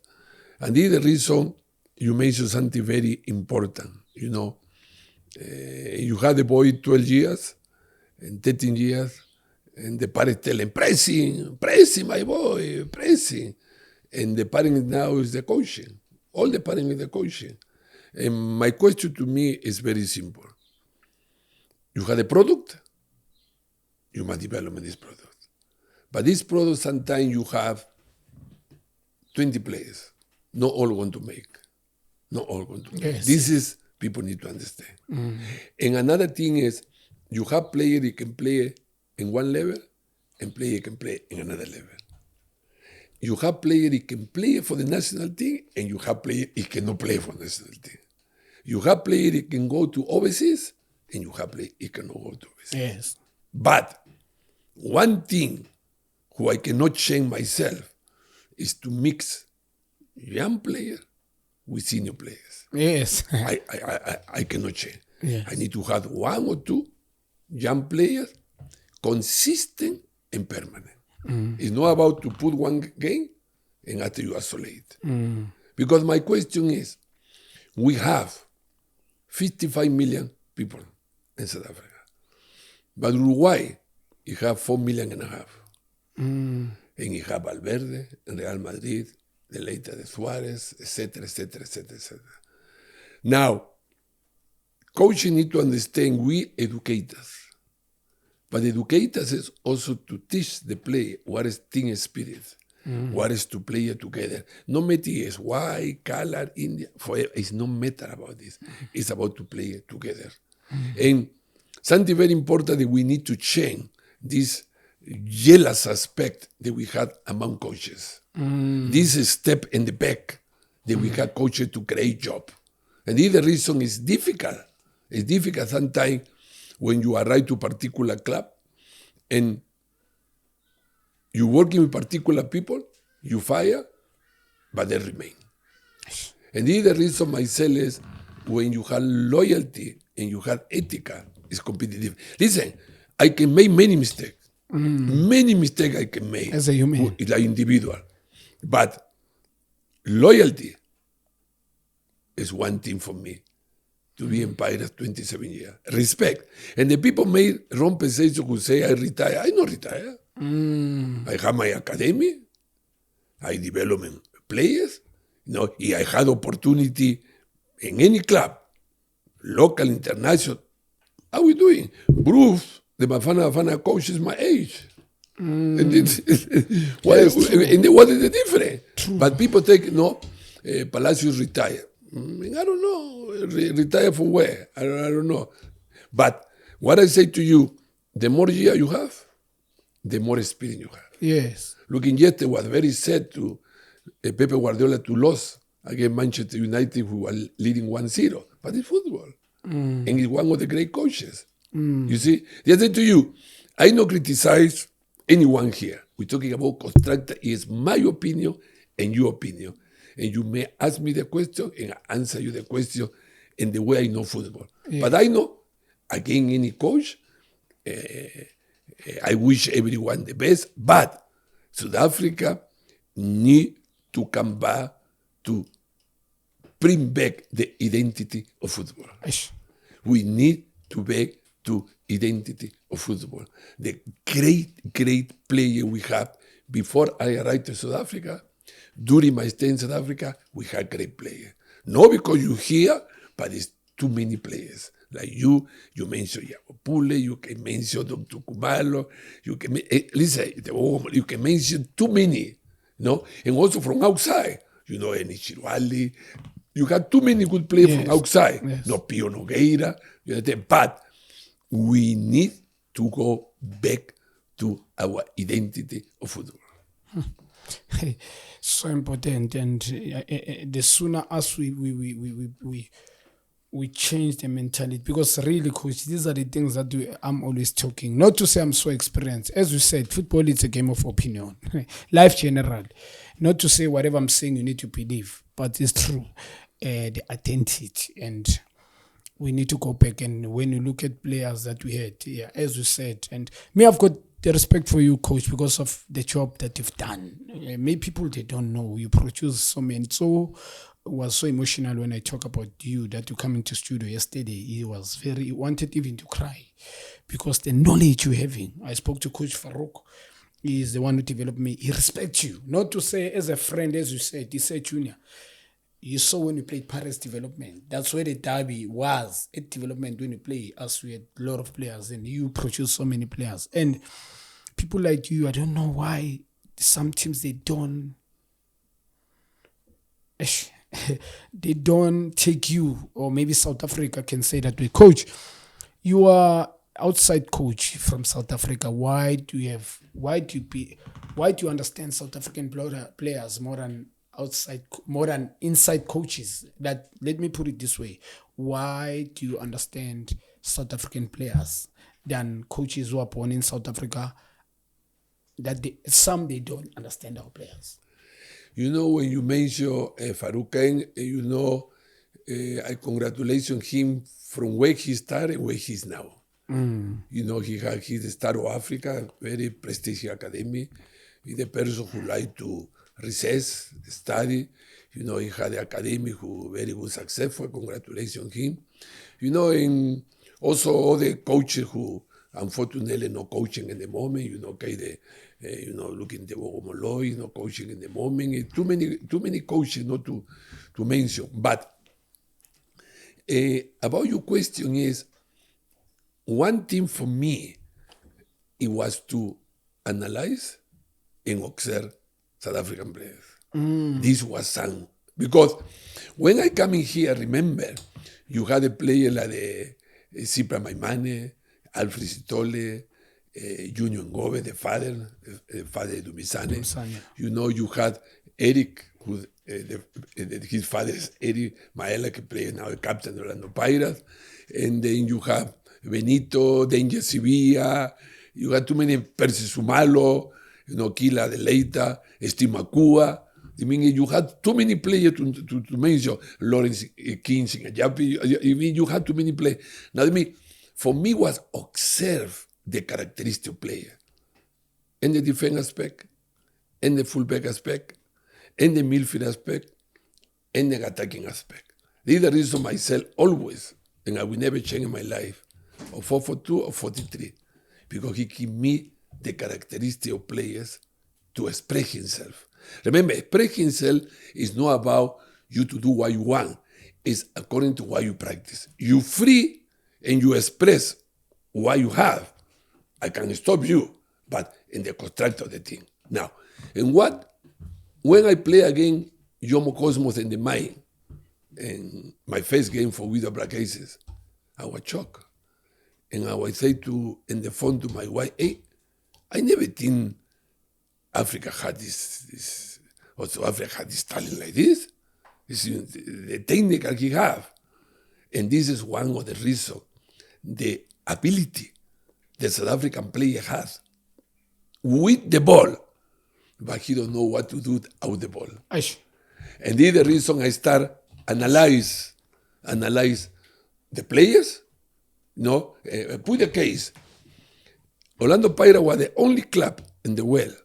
And this is the reason you mentioned something very important. You know, you had a boy 12 years and 13 years, and the parents tell him, pressing, my boy, pressing. And the parent now is the coaching. All the parents is the coaching. And my question to me is very simple. You have a product, you must develop this product. But this product, sometimes you have 20 players. Not all going to make. Not all going to make. Yes. This is, people need to understand. And another thing is, you have players that can play in one level, and players can play in another level. You have players that can play for the national team, and you have players that cannot play for the national team. You have players that can go to overseas, and you have players that cannot go to overseas. Yes. But one thing who I cannot change myself is to mix young players with senior players. Yes. I cannot change. Yes. I need to have one or two young players, consistent and permanent. It's not about to put one game and after you isolate. Because my question is, we have 55 million people in South Africa. But Uruguay, you have 4.5 million. And you have Valverde, and Real Madrid, the later de Suarez, etc., etc., etc., etc. Now, coaching need to understand we educators. But educators is also to teach the player what is team spirit, what is to play together. No matter is white, color, India, forever. It's no matter about this. It's about to play together. And something very important that we need to change this jealous aspect that we had among coaches. This step in the back that we had coaches to create job. And the other reason is difficult. It's difficult sometimes when you arrive to a particular club and you working with particular people, you fire, but they remain. And the other reason myself is when you have loyalty and you have ethica, it's completely different. Listen, I can make many mistakes. Many mistakes I can make. As a human. Like individual. But loyalty is one thing for me. To be in Pirates 27 years. Respect. And the people made wrong perception who say I retire. I not retire. I have my academy. I develop players. You know, I had opportunity in any club, local, international. How we doing? Bruce, the Bafana coach is my age. And what is the difference? True. But people take, no, Palacios retire. I don't know. Retire from where? I don't know. But what I say to you, the more year you have, the more experience you have. Yes. Looking yesterday was very sad to Pepe Guardiola to lose against Manchester United, who were leading 1-0. But it's football. And he's one of the great coaches. You see? The other to you, I don't criticize anyone here. We're talking about constructor. It's my opinion and your opinion. And you may ask me the question and I answer you the question in the way I know football. Yeah. But I know, again, any coach, I wish everyone the best, but South Africa need to come back to bring back the identity of football. We need to back to identity of football. The great player we have before I arrived to South Africa, during my stay in South Africa, we had great players. Not because you hear, but it's too many players. Like you mentioned Yago Pule, you can mention Dr. Kumalo, you can listen, you can mention too many, no? And also from outside, you know, Enichiro Ali, You had too many good players from outside. Yes. No Pio Nogueira, you understand? But we need to go back to our identity of football. So important, and the sooner as we change the mentality, because really, coach, these are the things that I'm always talking. Not to say I'm so experienced. As you said, football is a game of opinion. Life general. Not to say whatever I'm saying you need to believe, but it's true. The identity, and we need to go back. And when you look at players that we had, as you said, and me, I've got the respect for you, coach, because of the job that you've done. Many people, they don't know you produce so many. So was so emotional when I talk about you, that you come into studio yesterday. He wanted even to cry, because the knowledge you're having. I spoke to Coach Farouk. He is the one who developed me. He respects you. Not to say as a friend, as you said, he said, Junior, you saw when you played Paris Development. That's where the derby was at development when you play. As we had a lot of players, and you produce so many players. And people like you, I don't know why some teams they don't take you, or maybe South Africa can say that way. Coach, you are outside coach from South Africa. Why do you understand South African players more than inside coaches? That, let me put it this way. Why do you understand South African players than coaches who are born in South Africa? That they don't understand our players. You know, when you mention Farouk Khan, you know, I congratulate him from where he started and where he is now. You know, he's the star of Africa, very prestigious academy. He's the person who like to recess, study. You know, he had the academy who very good successful. Congratulations him. You know, and also all the coaches who unfortunately no coaching in the moment. You know, okay, looking the Molloy, no coaching in the moment. Too many coaches not to mention. But about your question is, one thing for me, it was to analyze and observe South African players. This was some. Because when I come in here, remember, you had a player like Cipra Maimane, Alfred Sitole, Junior Ngove, the father of Dumisane. You know, you had Eric, who his father is Eric Maela, who plays now the captain of Orlando Pirates. And then you have Benito, Danger Sevilla. You had too many Percy Sumalo, you know, Kila Deleita, Steve Makua. I mean, you had too many players to mention. Lawrence Kings, you had too many players. Now, for me, was observe the characteristic player. In the defense aspect, in the fullback aspect, in the midfield aspect, in the attacking aspect. This is the reason myself always, and I will never change in my life, or 4-4-2 or 43, because he give me the characteristic of players to express himself. Remember, express himself is not about you to do what you want. It's according to what you practice. You free and you express what you have. I can stop you, but in the construct of the team. Now, when I play again Yomo Cosmos in the mine, and my first game for Widow Black Aces, I was shocked. And I would say in the phone to my wife, hey, I never think Africa had this also Africa had this talent like this. It's the technique he have. And this is one of the reasons, the ability the South African player has with the ball, but he don't know what to do out the ball. Aish. And this is the reason I start analyze the players. No, put the case. Orlando Pirates was the only club in the world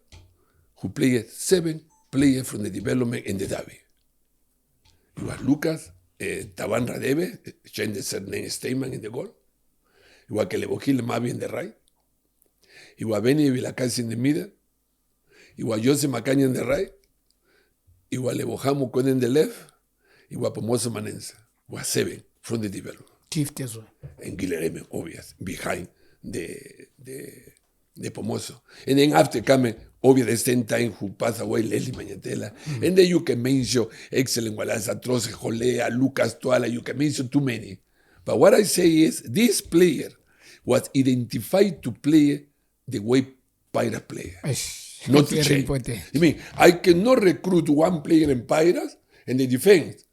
who played 7 players from the development in the derby. You had Lucas, Taban Radebe, changed the surname statement in the goal. You had Kelebogil Mavi in the right. You had Benny Vilacasi in the middle. You had Jose Macaña in the right. You had Lebohamo Con in the left. You had Pomoso Manenza. You had 7 from the development. Gift as well. And Guilherme, obvious, behind the Pomoso. And then after coming Obviously, the same time who passed away, Leslie Magnatella. And then you can mention excellent Wallace Atroce, Jolea, Lucas Tuala, you can mention too many. But what I say is, this player was identified to play the way Pirates play. Not to change. I mean, I cannot recruit one player in Pirates and the defense.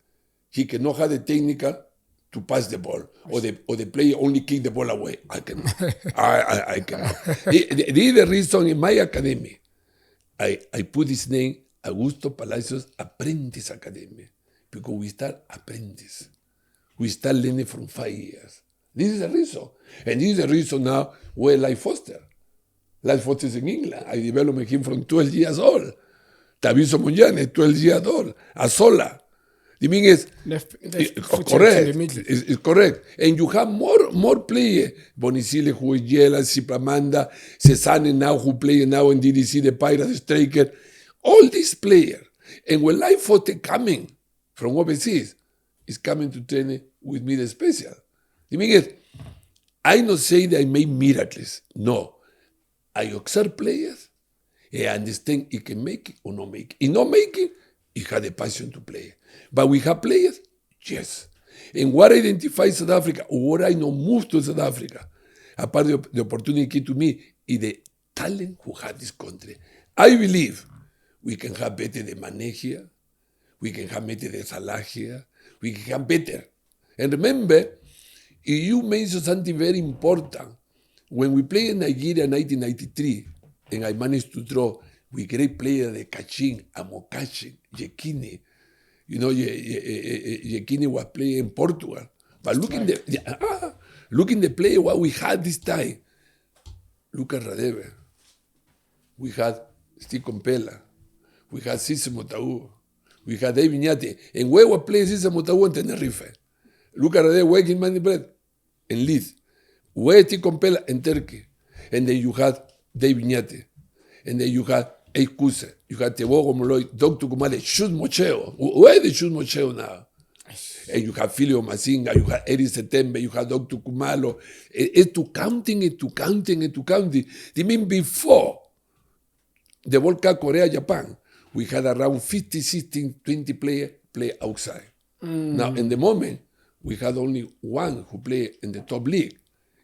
He cannot have the technical to pass the ball, or the player only kick the ball away. I cannot. I cannot. This is the reason in my academy, I put his name, Augusto Palacios Apprentice Academy, because we start apprentice. We start learning from 5 years. This is the reason. And this is the reason now where Life Foster. Life Foster is in England. I developed him from 12 years old. Taviso Muñane, 12 years old. Azola. The mean is correct. It's correct. And you have more players. Bonicile who is Yela, Sipamanda, Cesane now who play now in DDC, the Pirates Striker. All these players. And when Life Foster coming from overseas, is coming to train with me the special. The mean is, I not say that I make miracles. No. I observe players, and I understand he can make it or not make it. In not making, he had the passion to play. But we have players? Yes. And what identifies South Africa, or what I know move to South Africa, apart of the opportunity to me, is the talent who had this country. I believe we can have better the Mane here, we can have better the Salah here, we can have better. And remember, you mentioned something very important. When we played in Nigeria in 1993, and I managed to draw with great players like Kachin, Amokachi, Yekini. You know, Yekini was playing in Portugal. But look in the play what we had this time. Look at Radebe. We had Steve Compella. We had Cisse Motau. We had Dave Viñate. And where was playing Cisse Motau in Tenerife? Look at Radebe working money bread in Leeds. Where Steve Compella in Turkey. And then you had Dave Viñate. And then you had Eikuse. You had Tebogo Moloy, Dr. Kumale, Shud Mocheo. Where is the Shud Mocheo now? And you have Filio Masinga, you have Eri Setembe, you have Dr. Kumalo. It's to counting. They mean before the World Cup Korea, Japan, we had around 50, 16, 20 players play outside. Now, in the moment, we had only one who played in the top league.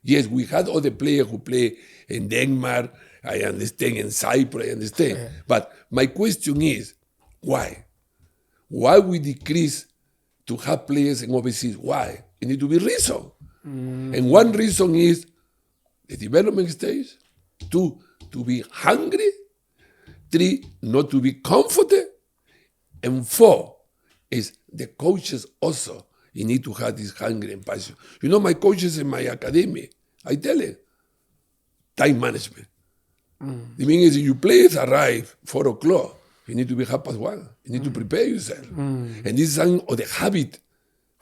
Yes, we had other players who play in Denmark, I understand, in Cyprus, I understand. Yeah. But my question is, why? Why we decrease to have players in overseas? Why? It need to be reason. And one reason is the development stage. 2, to be hungry. 3, not to be comforted. And 4, is the coaches also. You need to have this hunger and passion. You know, my coaches in my academy, I tell you, time management. The meaning is, you players arrive 4 o'clock, you need to be 1:30. You need to prepare yourself. And this is some of the habit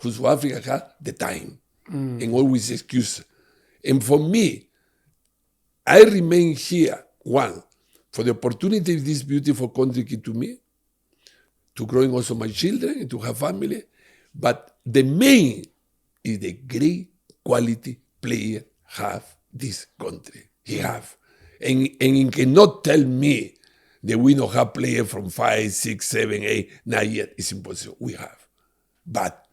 who South Africa has, the time, and always excuse. And for me, I remain here, one, for the opportunity of this beautiful country give to me, to growing also my children and to have family. But the main is the great quality player have this country. He have. And he cannot tell me that we don't have players from 5, 6, 7, 8, 9 yet. It's impossible. We have. But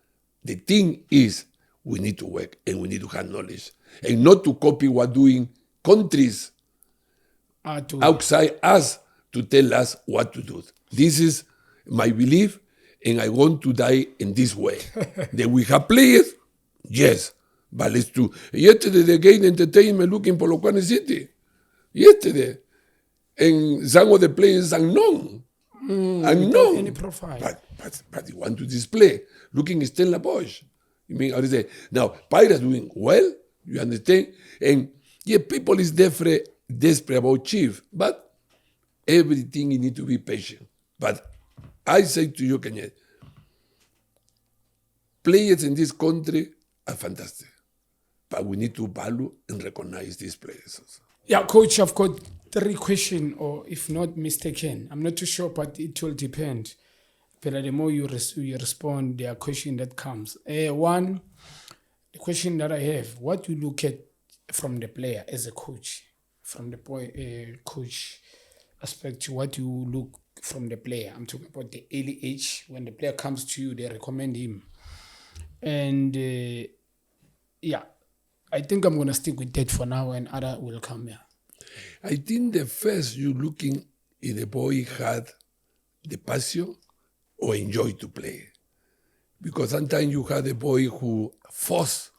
the thing is, we need to work and we need to have knowledge. And not to copy what doing countries outside us to tell us what to do. This is my belief, and I want to die in this way. That we have players, yes, but let's do. Yesterday, the Gain Entertainment looking for Loquane City. Yesterday. And some of the players unknown. Unknown. Any profile. But you want to display. Looking Stella Bosch. You mean, how to say? Now, Pirates doing well, you understand? And yeah, people is desperate about Chief, but everything you need to be patient. But I say to you, KHANYE, players in this country are fantastic, but we need to value and recognize these players also. Yeah, Coach, I've got 3 questions, or if not mistaken, I'm not too sure, but it will depend. But the more you respond, there are questions that comes. One, the question that I have, what do you look at from the player as a coach, from the coach? aspect to what you look from the player. I'm talking about the early age. When the player comes to you, they recommend him. And yeah, I think I'm going to stick with that for now, and other will come here. I think the first you looking if the boy had the passion or enjoy to play. Because sometimes you have a boy who forced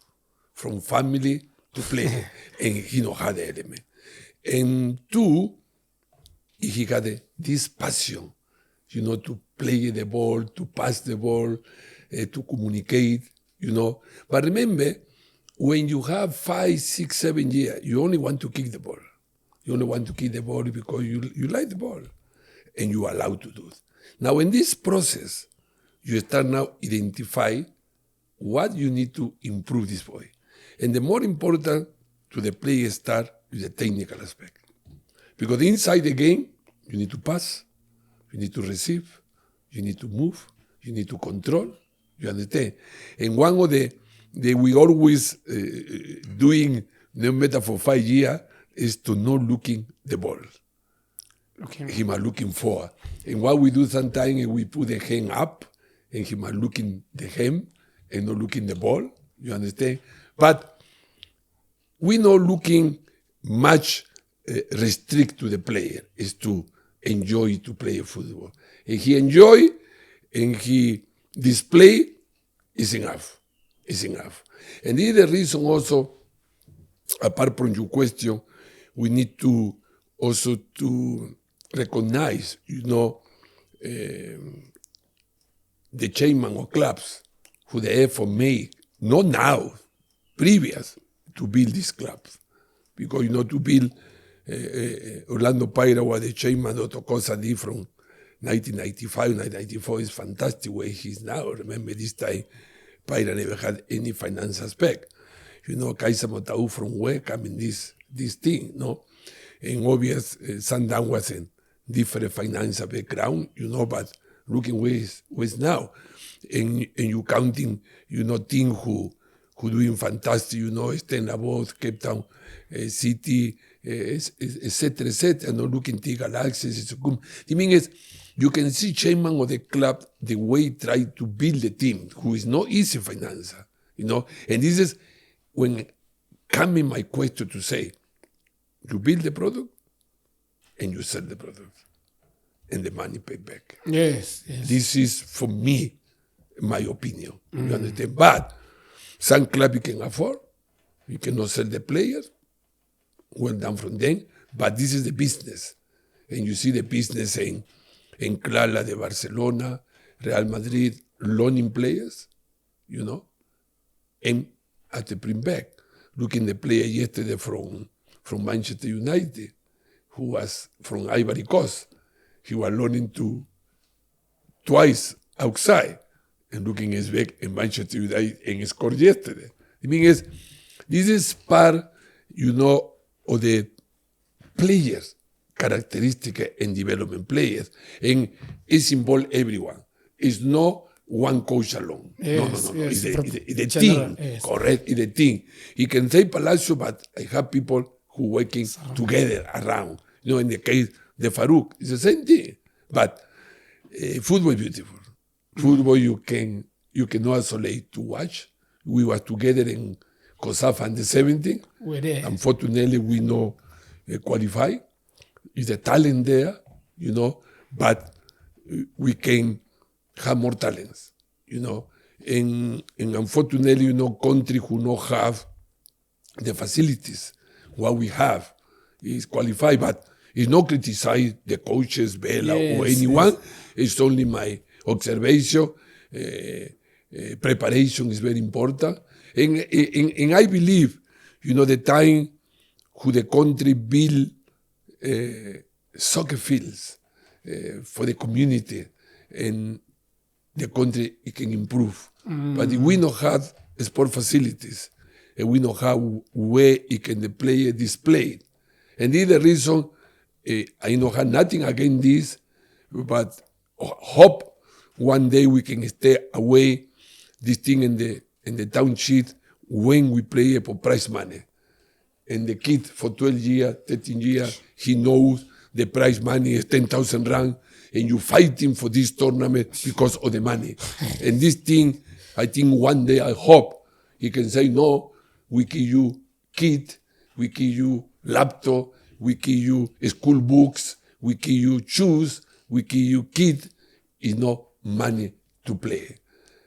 from family to play and he don't have the element. And two, if he had this passion, to play the ball, to pass the ball, to communicate, But remember, when you have 5, 6, 7 years, you only want to kick the ball. You only want to kick the ball because you like the ball and you are allowed to do it. Now, in this process, you start now identify what you need to improve this boy. And the more important to the player start is the technical aspect. Because inside the game, you need to pass, you need to receive, you need to move, you need to control, you understand? And one of the we always doing, no matter for 5 years, is to not looking the ball. Okay. He might looking forward. And what we do sometimes is we put the hand up and he might looking the hand and not looking the ball. You understand? But we not looking much restrict to the player, is to enjoy to play football. And he enjoy and he display is enough. Is enough. And this is the reason also, apart from your question, we need to also to recognize, the chairman of clubs who the effort made, not now, previous, to build these clubs. Because, to build Orlando Pirates was the chairman of Tocosadi from 1995, 1994 is fantastic where he's now. Remember this time, Pirates never had any finance aspect. Kaisa Motau from where coming this thing, no? And obvious, Sandan was in different financial background, but looking where is now. And you counting, team who doing fantastic, Stena Both, Cape Town City, etc., not looking to Galaxies. The thing is, you can see chairman of the club, the way he tried to build the team, who is not easy financer, And this is when coming my question to say, you build the product and you sell the product and the money pay back. Yes. This is, for me, my opinion. You understand? But some club you can afford, you cannot sell the players, well done from them, but this is the business. And you see the business in Clara de Barcelona, Real Madrid, loaning players, and at the bring back. Looking the player yesterday from Manchester United, who was from Ivory Coast. He was loaning to twice outside, and looking his back in Manchester United and scored yesterday. The thing is, this is part, of the players, characteristic and development players, and it's involved everyone. It's not one coach alone. Yes, no. yes. It's the team, yes. Correct? It's the team. You can say Palacios, but I have people who working together around. In the case the Farouk, it's the same thing. But football is beautiful. Football you cannot isolate to watch. We were together in COSAF under 17. We're there. Unfortunately, we no qualify. It's a talent there, but we can have more talents, And unfortunately, country who not have the facilities. What we have is qualified, but it's not criticize the coaches, Bella, or anyone. Yes. It's only my observation. Preparation is very important. And I believe, the time who the country build soccer fields for the community, and the country it can improve. But if we don't have sport facilities, and we don't have where it can the player display, and this is the reason I don't have nothing against this, but hope one day we can stay away this thing in the township when we play for prize money. And the kid for 12 years, 13 years, he knows the prize money is 10,000 rand, and you fighting for this tournament because of the money. And this thing, I think one day, I hope he can say, no, we give you kit, we give you laptop, we give you school books, we give you shoes, we give you kit. It's no money to play.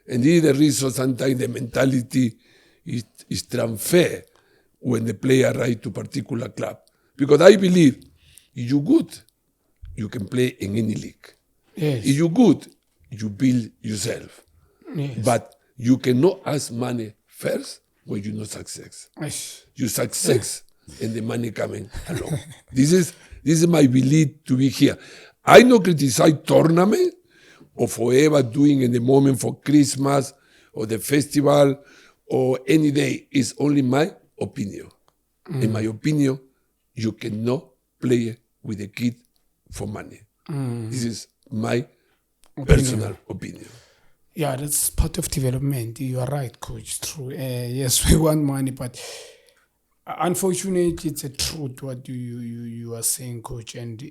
And this is the reason sometimes the mentality is transferred when the player arrives to a particular club. Because I believe if you're good, you can play in any league. Yes. If you're good, you build yourself. Yes. But you cannot ask money first when you know success. Yes. You success and the money coming along. This is my belief to be here. I don't criticize tournament or forever doing in the moment for Christmas or the festival or any day. It's only my opinion. In my opinion, you cannot play with a kid for money. This is my personal opinion. Yeah, that's part of development. You are right, coach. True. Yes, we want money, but unfortunately, it's a truth what you are saying, coach. And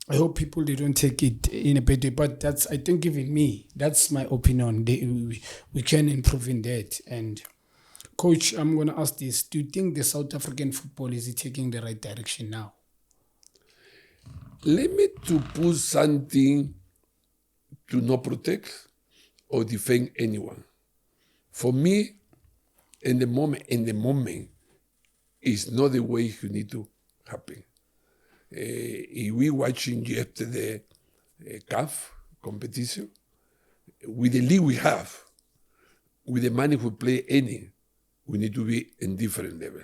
I hope people they don't take it in a bad way. But that's, I think, even me, that's my opinion. We can improve in that. And coach, I'm going to ask this: do you think the South African football is taking the right direction now? Let me to put something to not protect or defend anyone. For me, in the moment, is not the way you need to happen. If we watching yesterday CAF competition, with the league we have, with the money we play any, we need to be in different level.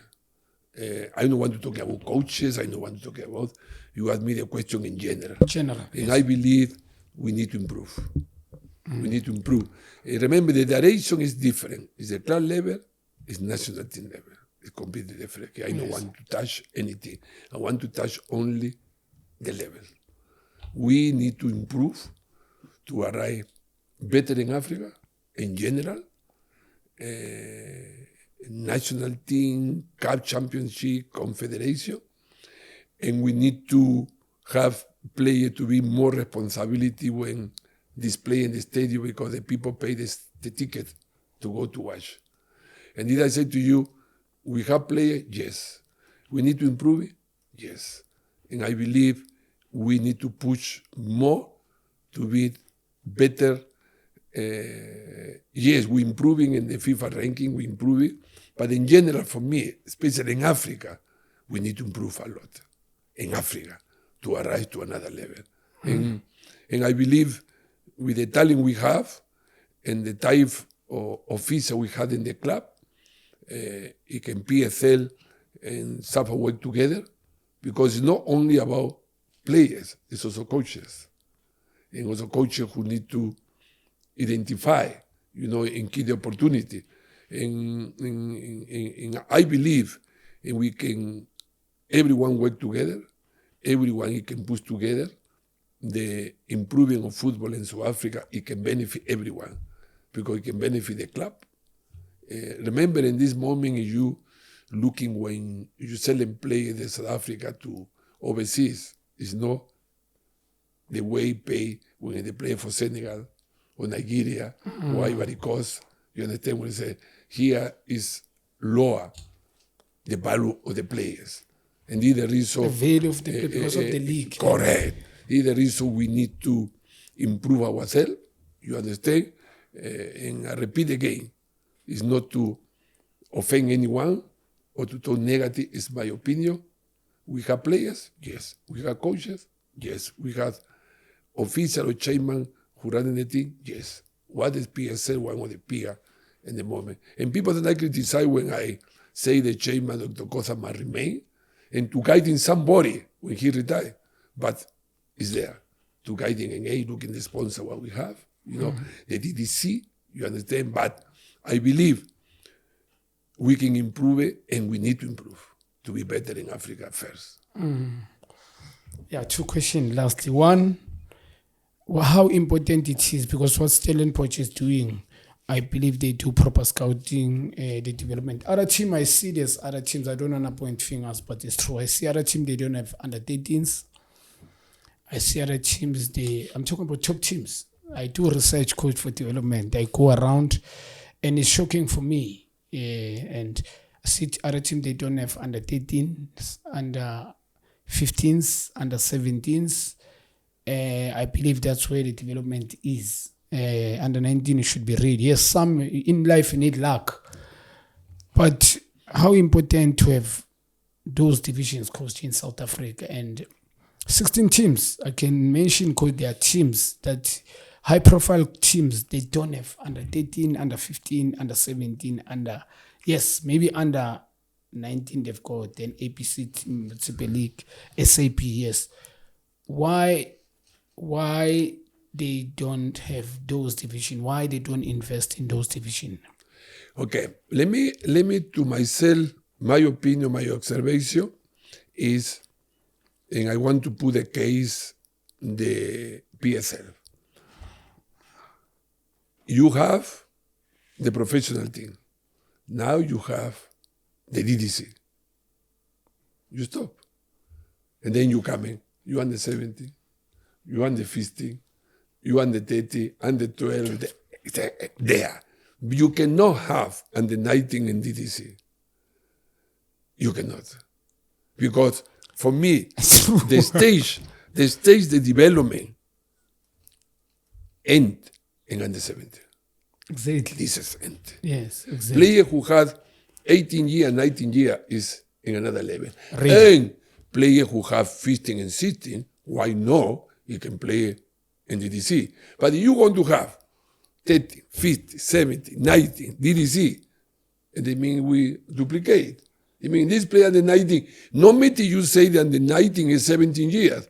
I don't want to talk about coaches, I don't want to talk about, you asked me the question in general. And Yes. I believe we need to improve. We need to improve. Remember, the direction is different. It's the club level, it's national team level. It's completely different. I don't want to touch anything. I want to touch only the level. We need to improve to arrive better in Africa in general. National team, cup championship, confederation. And we need to have players to be more responsibility when display in the stadium because the people pay the ticket to go to watch. And did I say to you, we have players? Yes. We need to improve it? Yes. And I believe we need to push more to be better. Yes, we're improving in the FIFA ranking, we improve it. But in general, for me, especially in Africa, we need to improve a lot in Africa to arrive to another level. And I believe with the talent we have and the type of officer we had in the club, it can PSL and SAFA work together because it's not only about players, it's also coaches. And also coaches who need to identify, and give the opportunity. And I believe we can, everyone work together, everyone can push together. The improving of football in South Africa, it can benefit everyone because it can benefit the club. Remember, in this moment, you looking when you selling players in South Africa to overseas, it's not the way pay when they play for Senegal or Nigeria or Ivory Coast. You understand what I say? Here is lower the value of the players. And this is the reason. The value of the because of the league. Correct. This is the reason we need to improve ourselves. You understand? And I repeat again, it's not to offend anyone or to talk negative, it's my opinion. We have players, yes. We have coaches, yes. We have official or chairman who run the team, yes. What is PSL, one of the peer in the moment. And people that I criticize when I say the chairman, Dr. Cosa, must remain, and to guiding somebody when he retired. But it's there to guiding and looking the sponsor what we have, the DDC, you understand? But I believe we can improve it and we need to improve to be better in Africa first. Yeah, two questions lastly. One, how important it is, because what Stellenbosch is doing, I believe they do proper scouting, the development. Other team, I see there's other teams, I don't want to point fingers, but it's true. I see other team, they don't have under 13s. I see other teams, I'm talking about top teams. I do research coach for development. I go around and it's shocking for me. And I see other teams, they don't have under 13s, under 15s, under 17s. I believe that's where the development is. Under 19 should be ready. Yes, some in life you need luck. But how important to have those divisions coached in South Africa, and 16 teams. I can mention because there are teams that high profile teams, they don't have under 13, under 15, under 17, maybe under 19 they've got, then APC team, Super League, SAP, yes. Why they don't have those divisions? Why they don't invest in those divisions? Okay, let me to myself, my opinion, my observation is, and I want to put a case, the PSL. You have the professional team. Now you have the DDC. You stop. And then you come in. You under 70, you under 50, you under 30, under 12, there. You cannot have under 19 in DDC. You cannot. Because for me, the stage, the development end in under 70. Exactly. This is end. Yes, exactly. Player who had 18 years, 19 years is in another level. Really? And player who have 15 and 16, why no? He can play in DDC. But if you want to have 30, 50, 70, 90, DDC, and they mean we duplicate. I mean, this player, the 19, no matter you say that the 19 is 17 years,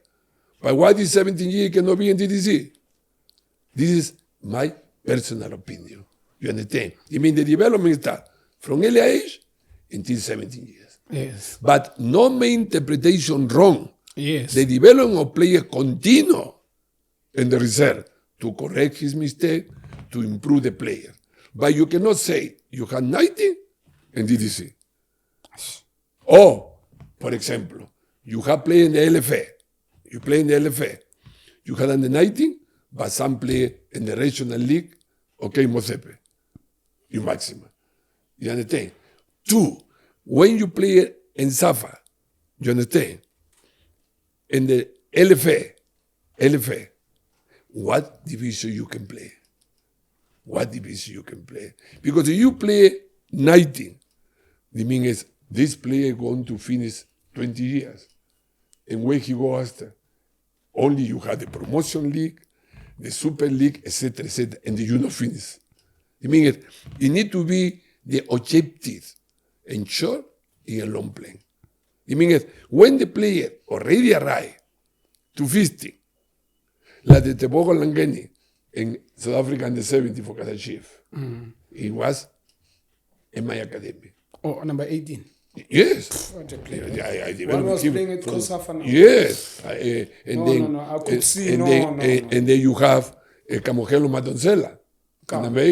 but why this 17 years cannot be in DDC? This is my personal opinion. You understand? I mean, the development starts from early age until 17 years. Yes. But no my interpretation wrong. Yes. The development of players continue in the reserve to correct his mistake, to improve the player. But you cannot say you have 19 in DDC. Or, for example, you have played in the LFA. You play in the LFA. You have under 19, but some play in the regional league, okay, Mosepe. You maximum. You understand? 2, when you play in SAFA, you understand? In the LFA, what division you can play? What division you can play? Because if you play 19, the meaning is this player going to finish 20 years. And where he go after? Only you have the promotion league, the super league, etc., and you not finish. The meaning is it need to be the objective in short and in long play. The meaning is when the player already arrive to 50, like the Tebogo Langeni in South Africa under 70 for Casa Chief, he was in my academy. Oh, number 18. Yes. What a player. I One was him playing at Kosafa now. Yes. And then you have Camogelo Madonsela.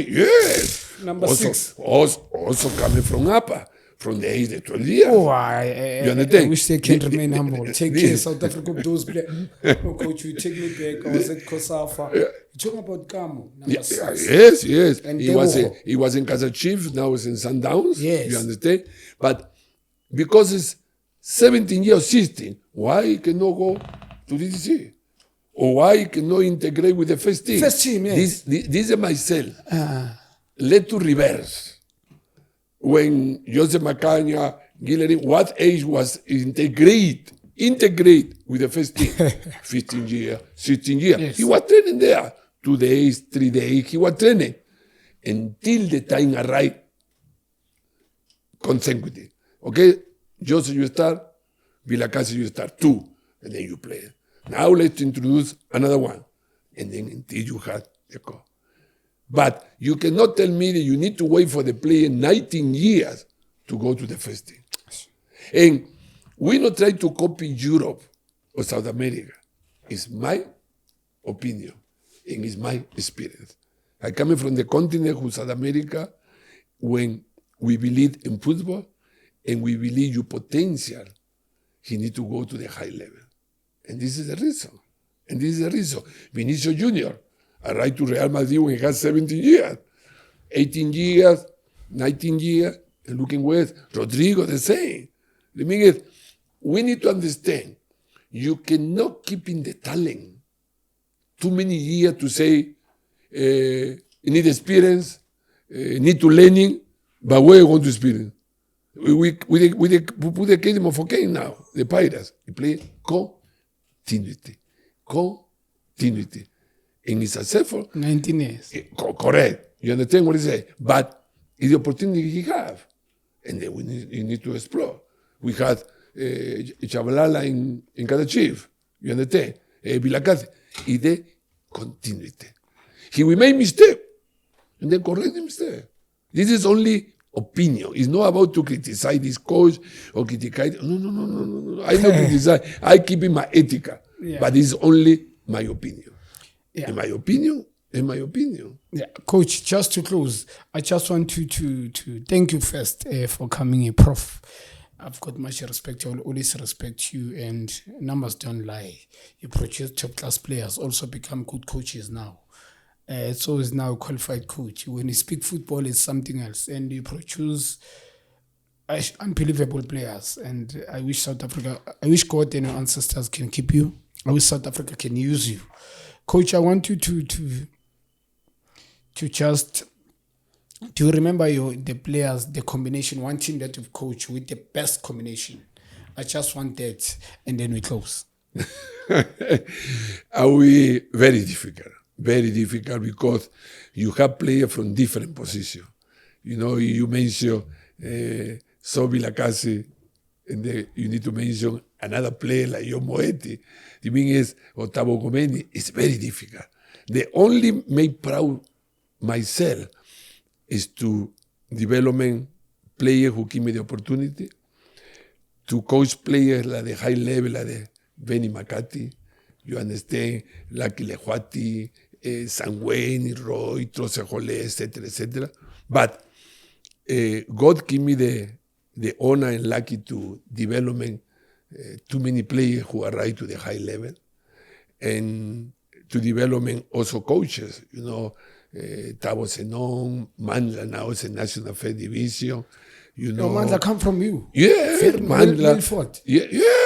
Yes. Number also, 6. Also coming from APA, from the age of 12 years. Oh, you understand? I wish they can remain humble. Take care, South Africa, of those players. No, coach, you take me back. I was at Kosafa. You're talking about Kamo, number 6. Yes. And he was in Casa Chiefs, now he's in Sundowns. Yes. You understand? But because it's 17 years, 16, why he cannot go to DDC? Or why he cannot integrate with the first team? First team, yes. This is myself. Let to reverse. When Joseph Macanya, Guilherme, what age was integrate with the first team? 15 years, 16 years. Yes. He was training there. 2 days, 3 days, he was training. Until the time arrived consecutive. Okay? Joseph, you start. Vilacasa, you start 2. And then you play. Now let's introduce another one. And then until you have the call. But you cannot tell me that you need to wait for the player 19 years to go to the first team. And we not try to copy Europe or South America. It's my opinion and it's my experience. I come from the continent of South America when we believe in football and we believe your potential, he need to go to the high level. And this is the reason. And this is the reason. Vinicius Jr. arrived to Real Madrid when he had 17 years. 18 years, 19 years, and looking west. Rodrigo, the same. The thing is, we need to understand, you cannot keep in the talent too many years to say, you need experience, need to learning, but where you want to experience? We put the kingdom of okay now, the Pirates. We play continuity. And it's successful. 19 years. Correct. You understand what I say? But it's the opportunity he have. And then you need to explore. We had Chavalala in Kadachiv. You understand? Vilacase. It's the continuity. He will make mistake. And then correct the mistake. This is only opinion. It's not about to criticize this coach or criticize. No. I don't criticize. I keep in my ethica. Yeah. But it's only my opinion. Yeah. In my opinion. Yeah, Coach, just to close, I just want to thank you first for coming here, Prof. I've got much respect. I will always respect you, and numbers don't lie. You produce top-class players, also become good coaches now. So is now a qualified coach. When you speak football, it's something else, and you produce unbelievable players. And I wish South Africa, I wish God and your ancestors can keep you. I wish South Africa can use you. Coach, I want you to just, do you remember the players, the combination, one team that you've coached with the best combination? I just want that, and then we close. Are we very difficult? Very difficult because you have players from different positions. You know, you mentioned Vilacase, and you need to mention another player like John Moetti. The thing is, Otavo Gomeni, it's very difficult. The only make proud myself is to development players who give me the opportunity, to coach players like the high level, like the Benny Makati, you understand, like Lehuati, Sangweni, Roy, Trosejole, etc. But God give me the honor and lucky to development too many players who arrive to the high level, and to development also coaches, you know, Tabo Senon, Mandla now is a National Fair Division. You know, Mandla come from you. Yeah, Mandla.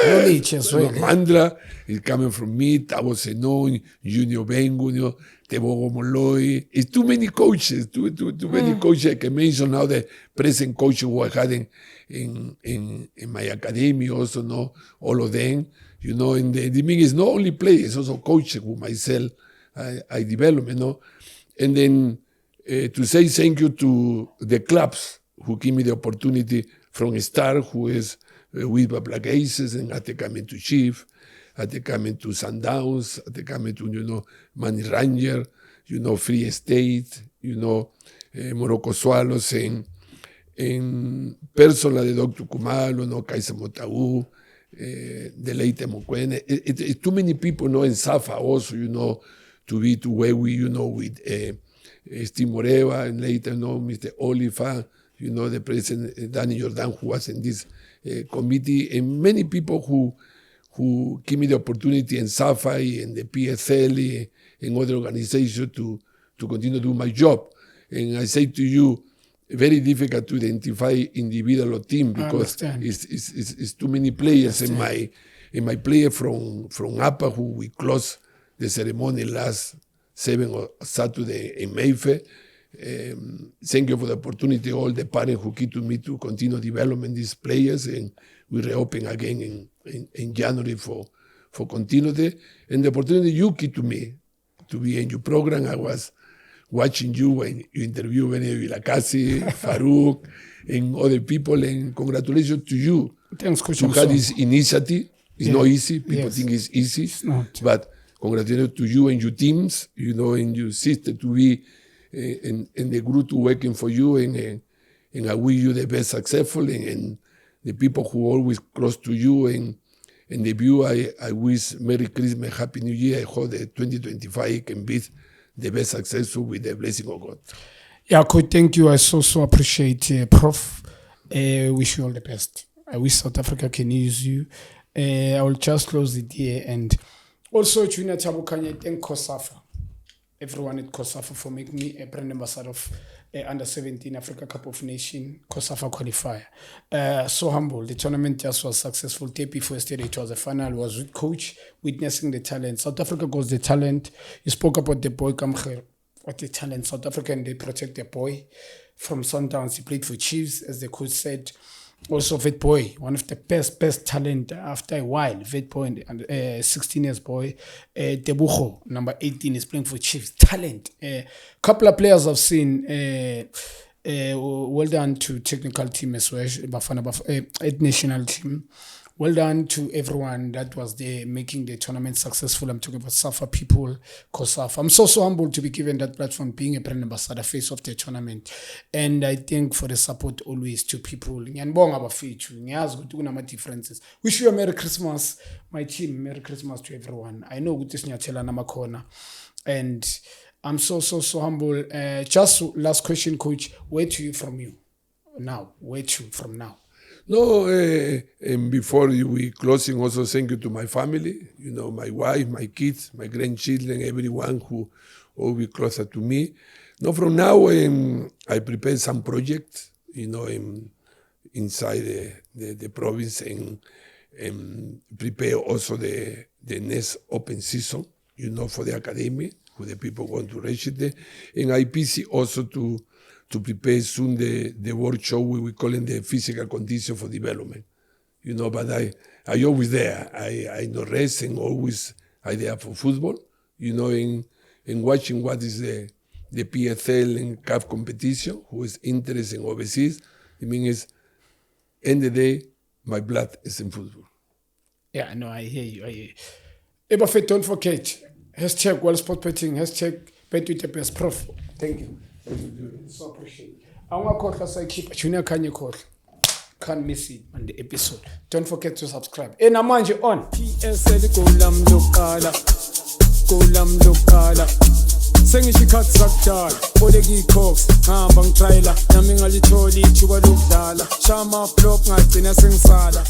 Knowledge as well. Mandla is coming from me, Tabo Senon, Junior Bengunio, Tebo Molloy. It's too many coaches, too many coaches. I can mention now the present coaches who I had in my academy also, no, all of them. You know, and the thing is not only players, also coaches who myself I develop, you know. And then to say thank you to the clubs who give me the opportunity, from Star, who is with Black Aces, and at the coming to Chief, at the coming to Sundowns, at the coming to, you know, Money Ranger, you know, Free State, you know, Morocco Swallows, and personal de Dr. Kumalo, no, Kaisa Motaú, Deleite Mokwene. It's too many people, you know, in Safa also, you know, to be to where we, you know, with Steve Moreva, and later, you know, Mr. Olifa, you know, the president, Danny Jordan, who was in this committee, and many people who give me the opportunity in SAFI and the PSL and other organizations to continue to do my job. And I say to you, very difficult to identify individual or team because it's too many players. And my player from APA, who we closed the ceremony last 7 Saturday in Mayfair. Thank you for the opportunity, all the parents who keep to me to continue developing these players, and we reopen again in January for continuity. And the opportunity you keep to me to be in your program. I was watching you when you interview Benny Vilacase, Farouk, and other people, and congratulations to you. Thanks, Coach. To have this initiative. It's not easy. People think it's easy. It's not. But congratulations to you and your teams, you know, and your sister to be in the group working for you, and I wish you the best successful, and the people who always close to you, and the view, I wish Merry Christmas, Happy New Year. I hope that 2025 can be the best successful with the blessing of God. Yeah, Coach, thank you. I so appreciate Prof. Wish you all the best. I wish South Africa can use you. I will just close it here, and Also, Junior Thabo Khanye, thank COSAFA. Everyone at COSAFA for making me a brand ambassador of Under 17 Africa Cup of Nations COSAFA qualifier. So humble. The tournament just was successful. TP yesterday, it was a final. Was with coach witnessing the talent. South Africa goes the talent. You spoke about the boy Kamcher. What the talent. South Africa, and they protect the boy from Sundowns. He played for Chiefs, as the coach said. Also, Vet Boy, one of the best talent after a while. Vet Boy, 16 years boy. Tebucho, number 18, is playing for Chiefs. Talent. Couple of players I've seen. Well done to technical team as well. National team. Well done to everyone that was there making the tournament successful. I'm talking about SAFA people, COSAFA. I'm so humbled to be given that platform, being a brand ambassador, face of the tournament. And I thank for the support always to people. Differences. Wish you a Merry Christmas, my team. Merry Christmas to everyone. I know this Nyatela Namakona. And I'm so humble. Just last question, coach. Where to you from you now? Where to from now? No, and before we closing, also thank you to my family, my wife, my kids, my grandchildren, everyone who will be closer to me. No, from now, I prepare some projects, inside the province and prepare also the next open season, for the academy, who the people want to register. And IPC also to prepare soon the workshop we call it the physical condition for development. But I always there. I no rest and always I there for football, in watching what is the PSL and CAF competition, who is interested in overseas. I mean, end of the day, my blood is in football. Yeah, no, I hear you. Ebafet, don't forget, hashtag World Sport Betting, hashtag Bet with the best prof. Thank you. So appreciate it. I want to keep Junior KHANYE KHOHLWA. Can't miss it on the episode. Don't forget to subscribe. And I'm on. PSL Kulam Lokala. Sengishi Katsakdal. Odegi Cox. Ngambang trailer. Yami ngalitoli chuba lokdala. Shama flop ngagcina sengisala.